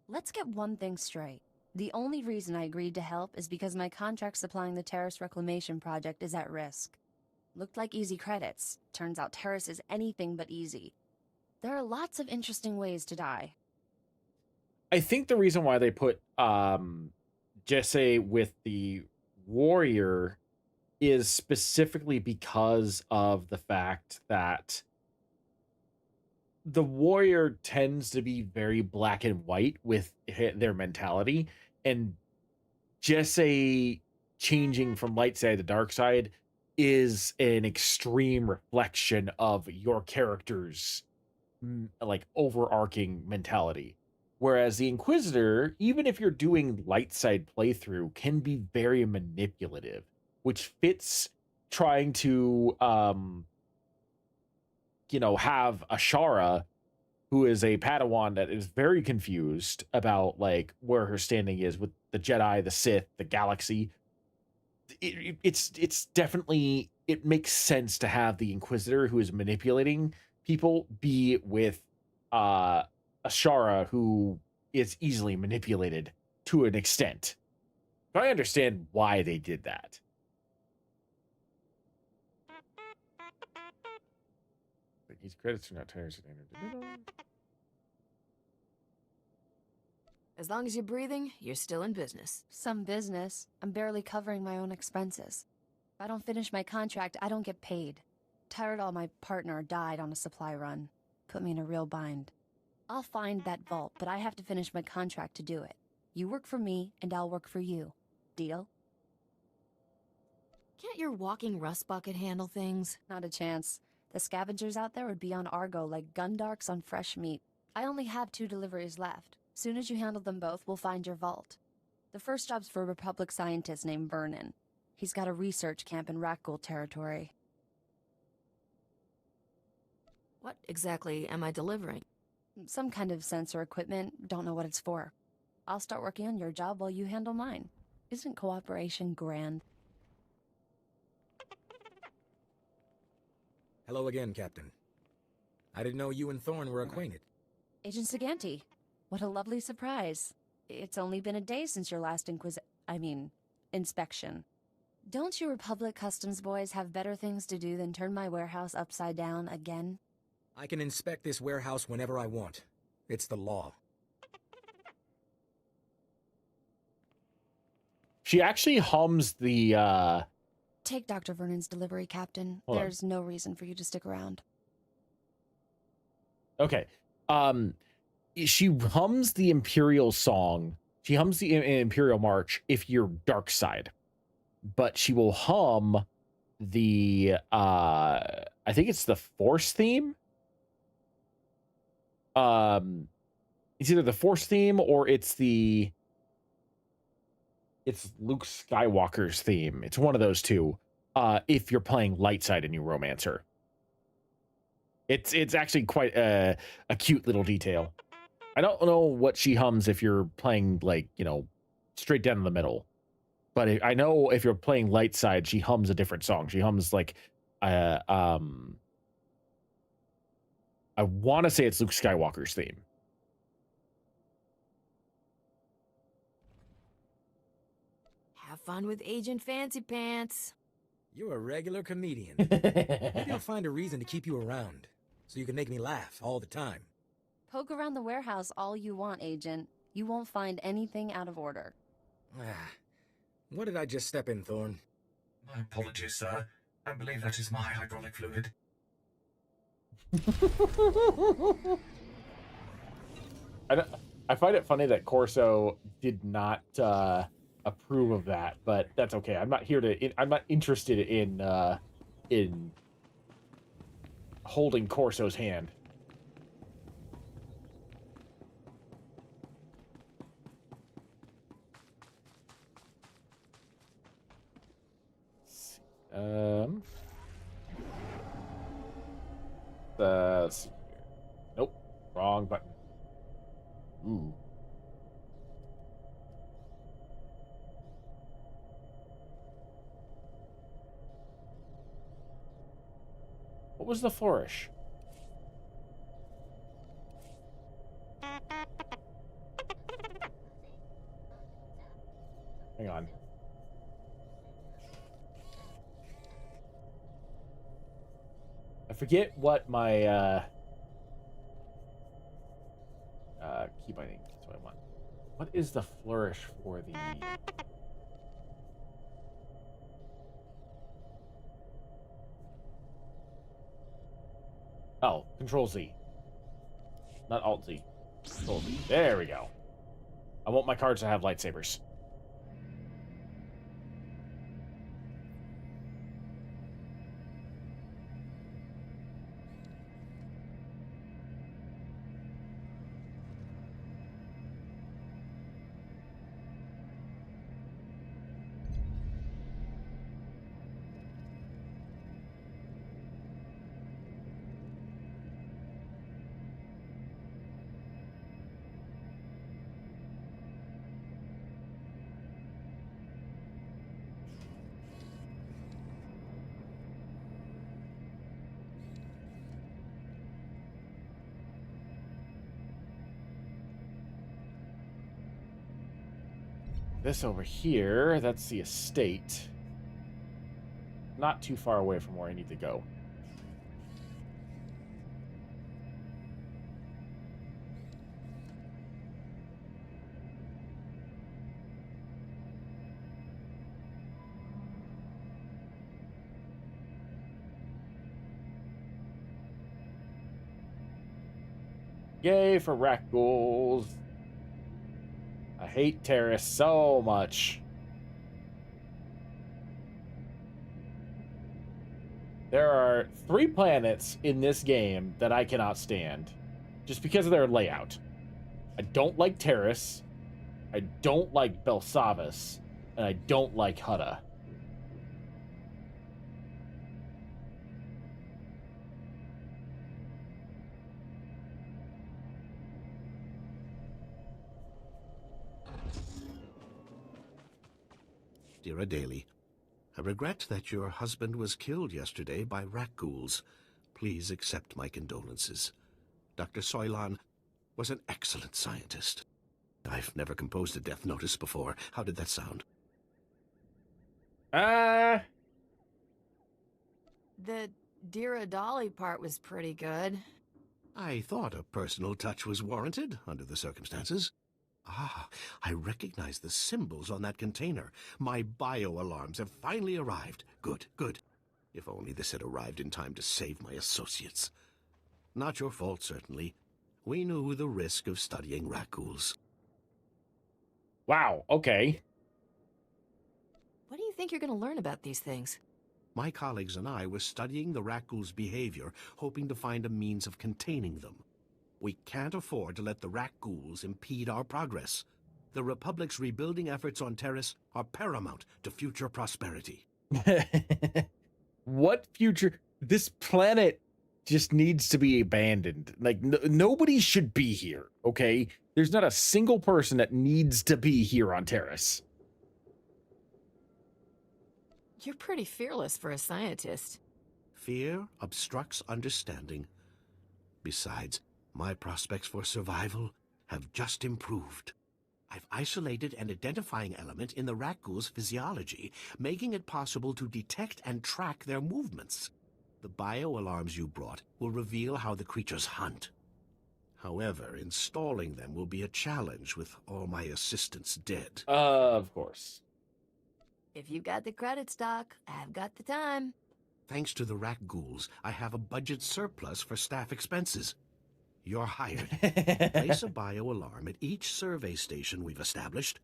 Let's get one thing straight. The only reason I agreed to help is because my contract supplying the Terrace Reclamation Project is at risk. Looked like easy credits. Turns out Terrace is anything but easy. There are lots of interesting ways to die. I think the reason why they put Jesse with the warrior is specifically because of the fact that the warrior tends to be very black and white with their mentality, and Jesse changing from light side to dark side is an extreme reflection of your character's like overarching mentality. Whereas the Inquisitor, even if you're doing light side playthrough, can be very manipulative, which fits trying to have Ashara, who is a Padawan that is very confused about like where her standing is with the Jedi, the Sith, the galaxy. It's definitely, it makes sense to have the Inquisitor who is manipulating people be with Ashara, who is easily manipulated to an extent. So I understand why they did that. These credits are not tires. As long as you're breathing, you're still in business. Some business. I'm barely covering my own expenses. If I don't finish my contract, I don't get paid. Tyrell, my partner, died on a supply run. Put me in a real bind. I'll find that vault, but I have to finish my contract to do it. You work for me, and I'll work for you. Deal? Can't your walking rust bucket handle things? Not a chance. The scavengers out there would be on Argo like gundarks on fresh meat. I only have 2 deliveries left. Soon as you handle them both, we'll find your vault. The first job's for a Republic scientist named Vernon. He's got a research camp in Rakghoul territory. What exactly am I delivering? Some kind of sensor equipment. Don't know what it's for. I'll start working on your job while you handle mine. Isn't cooperation grand? Hello again, Captain. I didn't know you and Thorne were acquainted. Agent Saganti. What a lovely surprise. It's only been a day since your last inspection. Don't you Republic Customs boys have better things to do than turn my warehouse upside down again? I can inspect this warehouse whenever I want. It's the law. She actually hums the Take Dr. Vernon's delivery, Captain. Hold on. There's no reason for you to stick around. Okay. She hums the Imperial song. She hums the Imperial March if you're dark side. But she will hum the I think it's the Force theme. It's either the Force theme or it's Luke Skywalker's theme. It's one of those two. If you're playing light side and you Romancer. It's actually quite a cute little detail. I don't know what she hums if you're playing like, straight down the middle. But I know if you're playing light side, she hums a different song. She hums like I want to say it's Luke Skywalker's theme. Have fun with Agent Fancy Pants. You're a regular comedian. Maybe I'll find a reason to keep you around, so you can make me laugh all the time. Poke around the warehouse all you want, Agent. You won't find anything out of order. What did I just step in, Thorne? My apologies, sir. I believe that is my hydraulic fluid. I find it funny that Corso did not approve of that, but that's okay. I'm not interested in holding Corso's hand. let's see here. Nope. Wrong button. Ooh. What was the flourish? Hang on. I forget what my key binding. That's what I want. What is the flourish for the? Oh, Control Z. Not Alt Z. Control Z. There we go. I want my cards to have lightsabers. This over here, that's the estate. Not too far away from where I need to go. Yay for rat ghouls. I hate Terrace so much. There are 3 planets in this game that I cannot stand, just because of their layout. I don't like Terrace, I don't like Belsavis, and I don't like Hutta. Dear Adele, I regret that your husband was killed yesterday by rat ghouls. Please accept my condolences. Dr. Soilan was an excellent scientist. I've never composed a death notice before. How did that sound? The Dear Adali part was pretty good. I thought a personal touch was warranted under the circumstances. Ah, I recognize the symbols on that container. My bio-alarms have finally arrived. Good, good. If only this had arrived in time to save my associates. Not your fault, certainly. We knew the risk of studying rat ghouls. Wow, okay. What do you think you're going to learn about these things? My colleagues and I were studying the rat ghouls' behavior, hoping to find a means of containing them. We can't afford to let the rat ghouls impede our progress. The Republic's rebuilding efforts on Terrace are paramount to future prosperity. What future? This planet just needs to be abandoned. Like, nobody should be here, okay? There's not a single person that needs to be here on Terrace. You're pretty fearless for a scientist. Fear obstructs understanding. Besides, my prospects for survival have just improved. I've isolated an identifying element in the rat ghoul's physiology, making it possible to detect and track their movements. The bio-alarms you brought will reveal how the creatures hunt. However, installing them will be a challenge with all my assistants dead. Of course. If you've got the credits, Doc, I've got the time. Thanks to the rat ghouls, I have a budget surplus for staff expenses. You're hired. Place a bio-alarm at each survey station we've established,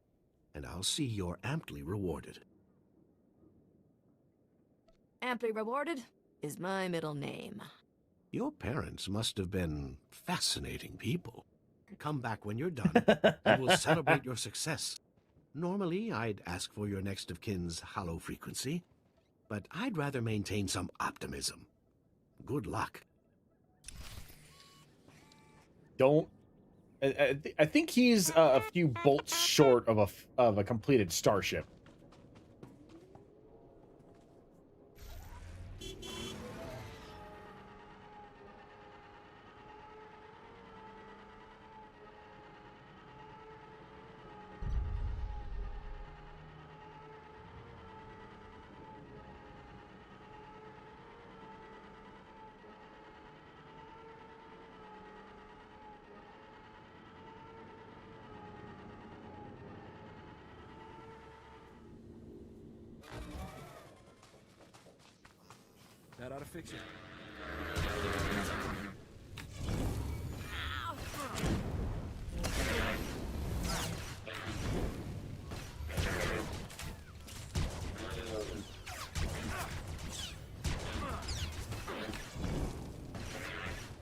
and I'll see you're amply rewarded. Amply rewarded is my middle name. Your parents must have been fascinating people. Come back when you're done, and we'll celebrate your success. Normally, I'd ask for your next of kin's hollow frequency, but I'd rather maintain some optimism. Good luck. don't. I think he's a few bolts short of a completed starship. That ought to fix it.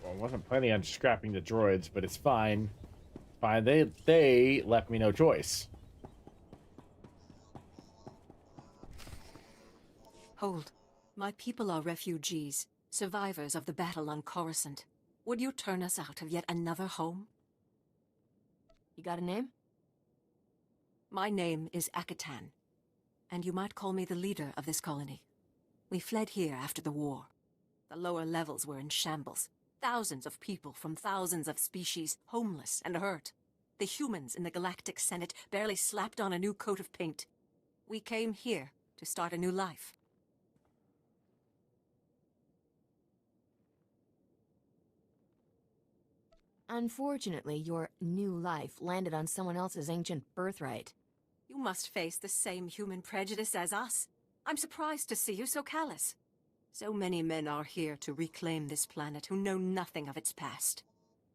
Well, I wasn't planning on scrapping the droids, but it's fine. Fine. They left me no choice. Hold. My people are refugees, survivors of the battle on Coruscant. Would you turn us out of yet another home? You got a name? My name is Akatan, and you might call me the leader of this colony. We fled here after the war. The lower levels were in shambles. Thousands of people from thousands of species, homeless and hurt. The humans in the Galactic Senate barely slapped on a new coat of paint. We came here to start a new life. Unfortunately, your new life landed on someone else's ancient birthright. You must face the same human prejudice as us. I'm surprised to see you so callous. So many men are here to reclaim this planet who know nothing of its past.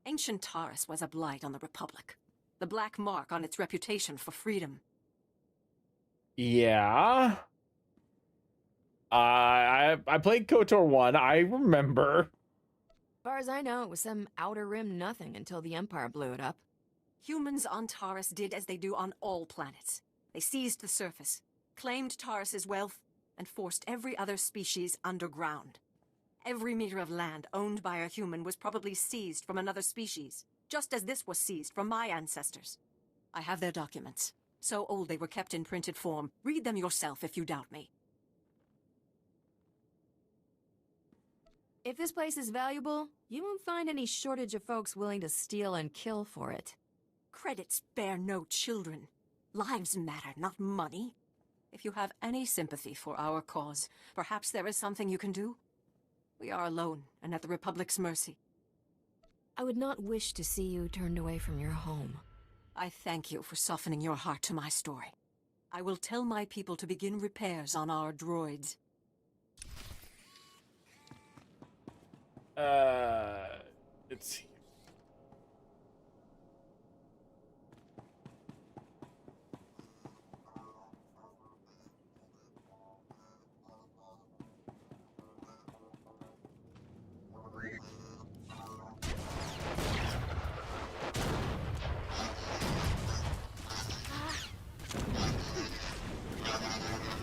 Ancient Taurus was a blight on the Republic. The black mark on its reputation for freedom. Yeah. I played KOTOR 1. I remember. As far as I know, it was some outer rim nothing until the Empire blew it up. Humans on Taurus did as they do on all planets. They seized the surface, claimed Taurus's wealth, and forced every other species underground. Every meter of land owned by a human was probably seized from another species, just as this was seized from my ancestors. I have their documents. So old they were kept in printed form. Read them yourself if you doubt me. If this place is valuable, you won't find any shortage of folks willing to steal and kill for it. Credits bear no children. Lives matter, not money. If you have any sympathy for our cause, perhaps there is something you can do? We are alone and at the Republic's mercy. I would not wish to see you turned away from your home. I thank you for softening your heart to my story. I will tell my people to begin repairs on our droids. Let's see.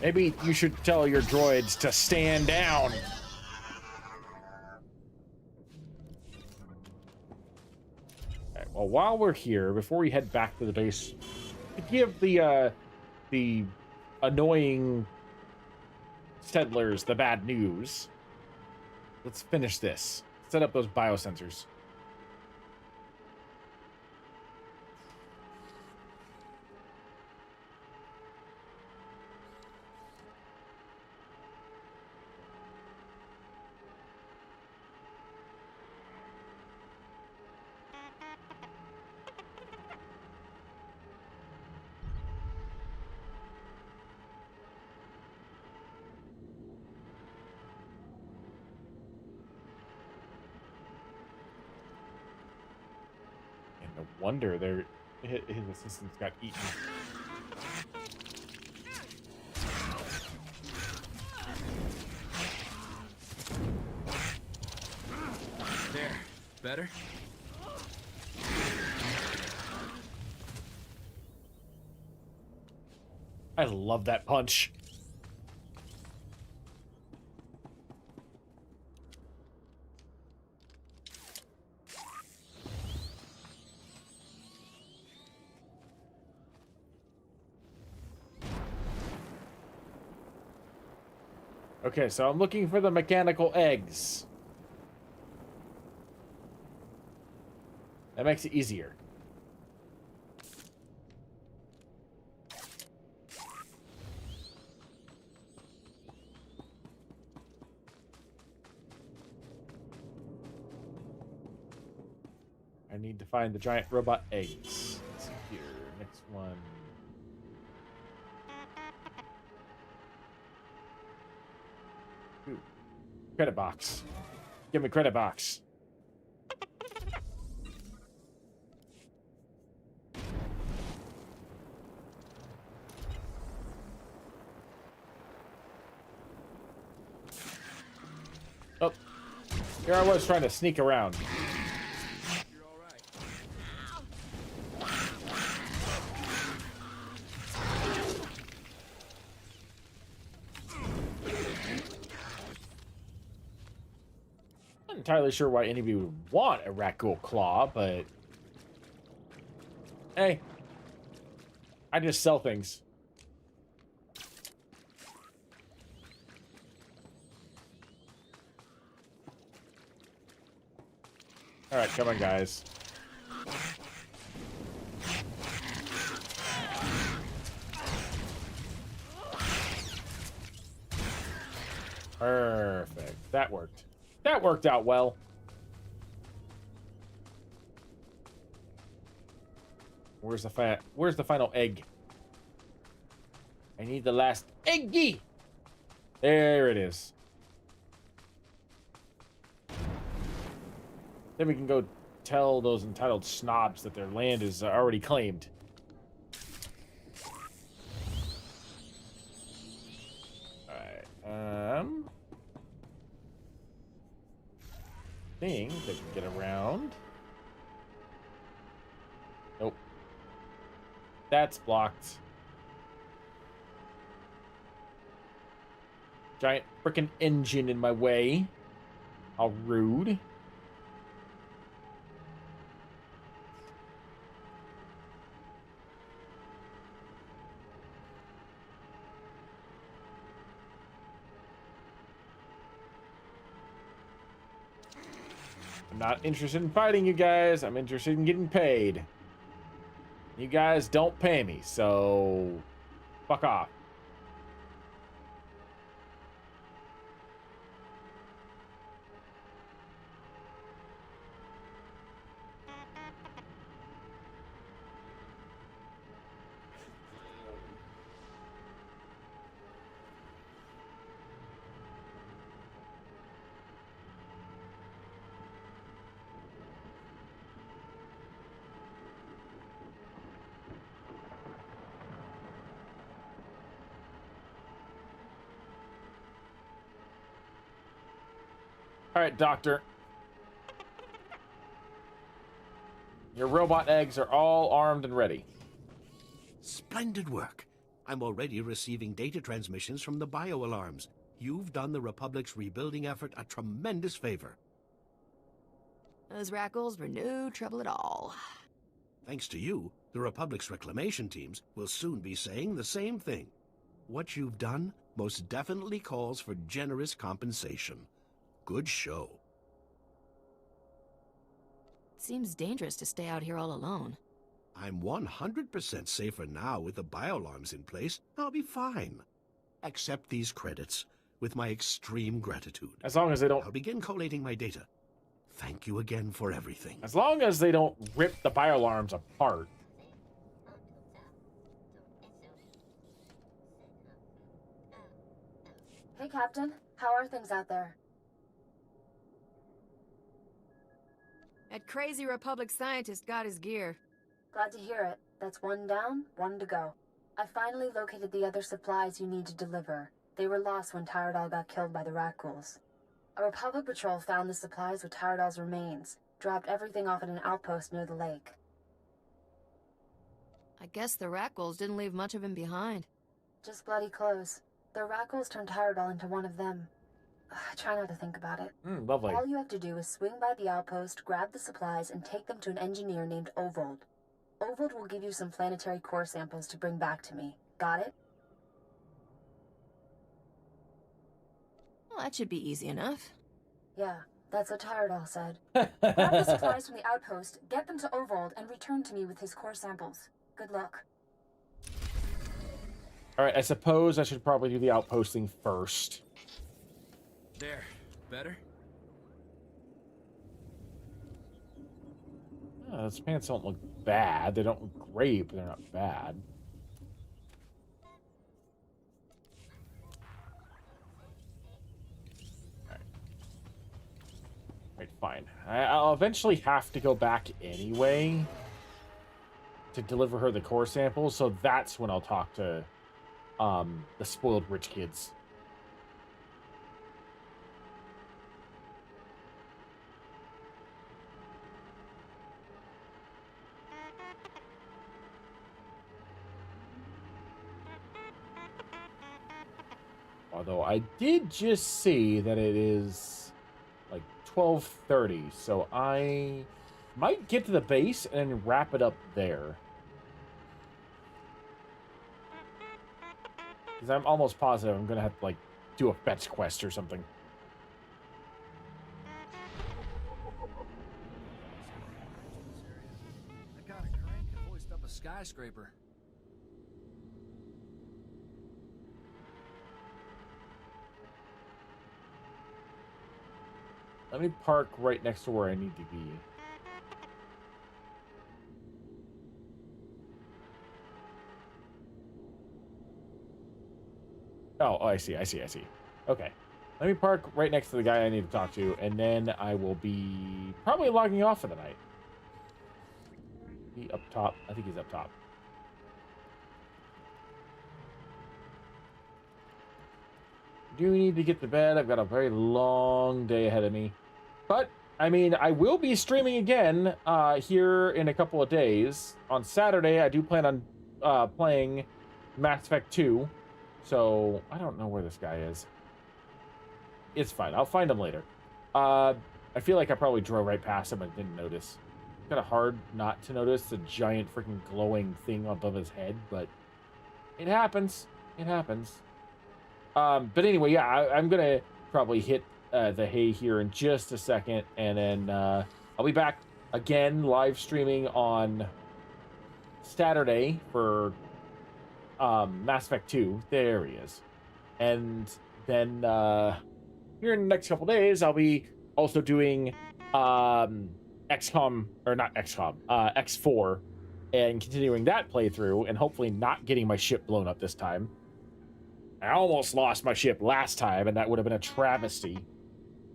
Maybe you should tell your droids to stand down. Okay, well, while we're here, before we head back to the base, to give the annoying settlers the bad news, let's finish this. Set up those biosensors. No wonder his assistants got eaten. There. Better? I love that punch. Okay, so I'm looking for the mechanical eggs. That makes it easier. I need to find the giant robot eggs. Let's see here. Next one. Ooh. Credit box. Give me credit box. Oh. Here I was trying to sneak around. Not entirely sure why anybody would want a raccoon claw, but hey, I just sell things. All right, come on, guys. Perfect. That worked. That worked out well. Where's the final egg? I need the last eggy. There it is. Then we can go tell those entitled snobs that their land is already claimed. Alright, thing that can get around. Nope. That's blocked. Giant frickin' engine in my way. How rude. I'm not interested in fighting you guys. I'm interested in getting paid. You guys don't pay me, so fuck off. All right, Doctor. Your robot eggs are all armed and ready. Splendid work. I'm already receiving data transmissions from the bio-alarms. You've done the Republic's rebuilding effort a tremendous favor. Those raccoons were no trouble at all. Thanks to you, the Republic's reclamation teams will soon be saying the same thing. What you've done most definitely calls for generous compensation. Good show. It seems dangerous to stay out here all alone. I'm 100% safer now with the bio-alarms in place. I'll be fine. Accept these credits with my extreme gratitude. As long as they don't... I'll begin collating my data. Thank you again for everything. As long as they don't rip the bio-alarms apart. Hey, Captain. How are things out there? That crazy Republic scientist got his gear. Glad to hear it. That's one down, one to go. I finally located the other supplies you need to deliver. They were lost when Tyradol got killed by the Rat-Ghouls. A Republic patrol found the supplies with Tyradol's remains, dropped everything off at an outpost near the lake. I guess the Rat-Ghouls didn't leave much of him behind. Just bloody close. The Rat-Ghouls turned Tyradol into one of them. I try not to think about it. Lovely. All you have to do is swing by the outpost, grab the supplies, and take them to an engineer named Ovold. Ovold will give you some planetary core samples to bring back to me. Got it? that should be easy enough. Yeah, that's what Tyredall said. Grab the supplies from the outpost, get them to Ovold, and return to me with his core samples. Good luck. All right, I suppose I should probably do the outpost thing first. There. Better? Those pants don't look bad. They don't look great, but they're not bad. Alright, fine. I'll eventually have to go back anyway to deliver her the core samples, so that's when I'll talk to the spoiled rich kids. Although I did just see that it is like 12:30, so I might get to the base and wrap it up there. Because I'm almost positive I'm gonna have to like do a fetch quest or something. I got a crank to hoist up a skyscraper. Let me park right next to where I need to be. Oh, I see. Okay. Let me park right next to the guy I need to talk to, and then I will be probably logging off for the night. He up top? I think he's up top. Do need to get to bed. I've got a very long day ahead of me. But, I mean, I will be streaming again here in a couple of days. On Saturday, I do plan on playing Mass Effect 2. So, I don't know where this guy is. It's fine. I'll find him later. I feel like I probably drove right past him and didn't notice. It's kind of hard not to notice the giant freaking glowing thing above his head, but it happens. It happens. But anyway, yeah, I'm going to probably hit the hay here in just a second, and then I'll be back again live streaming on Saturday for Mass Effect 2. There he is. And then here in the next couple days, I'll be also doing XCOM, or not XCOM, X4, and continuing that playthrough, and hopefully not getting my ship blown up this time. I almost lost my ship last time, and that would have been a travesty.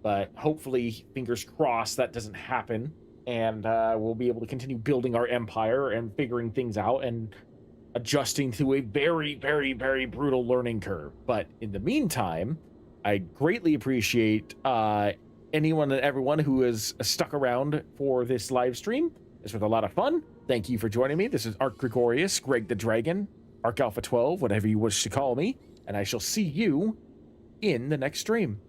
But hopefully, fingers crossed, that doesn't happen. And we'll be able to continue building our empire and figuring things out and adjusting to a very, very, very brutal learning curve. But in the meantime, I greatly appreciate anyone and everyone who has stuck around for this live stream. This was a lot of fun. Thank you for joining me. This is Ark Gregorius, Greg the Dragon, Ark Alpha 12, whatever you wish to call me. And I shall see you in the next stream.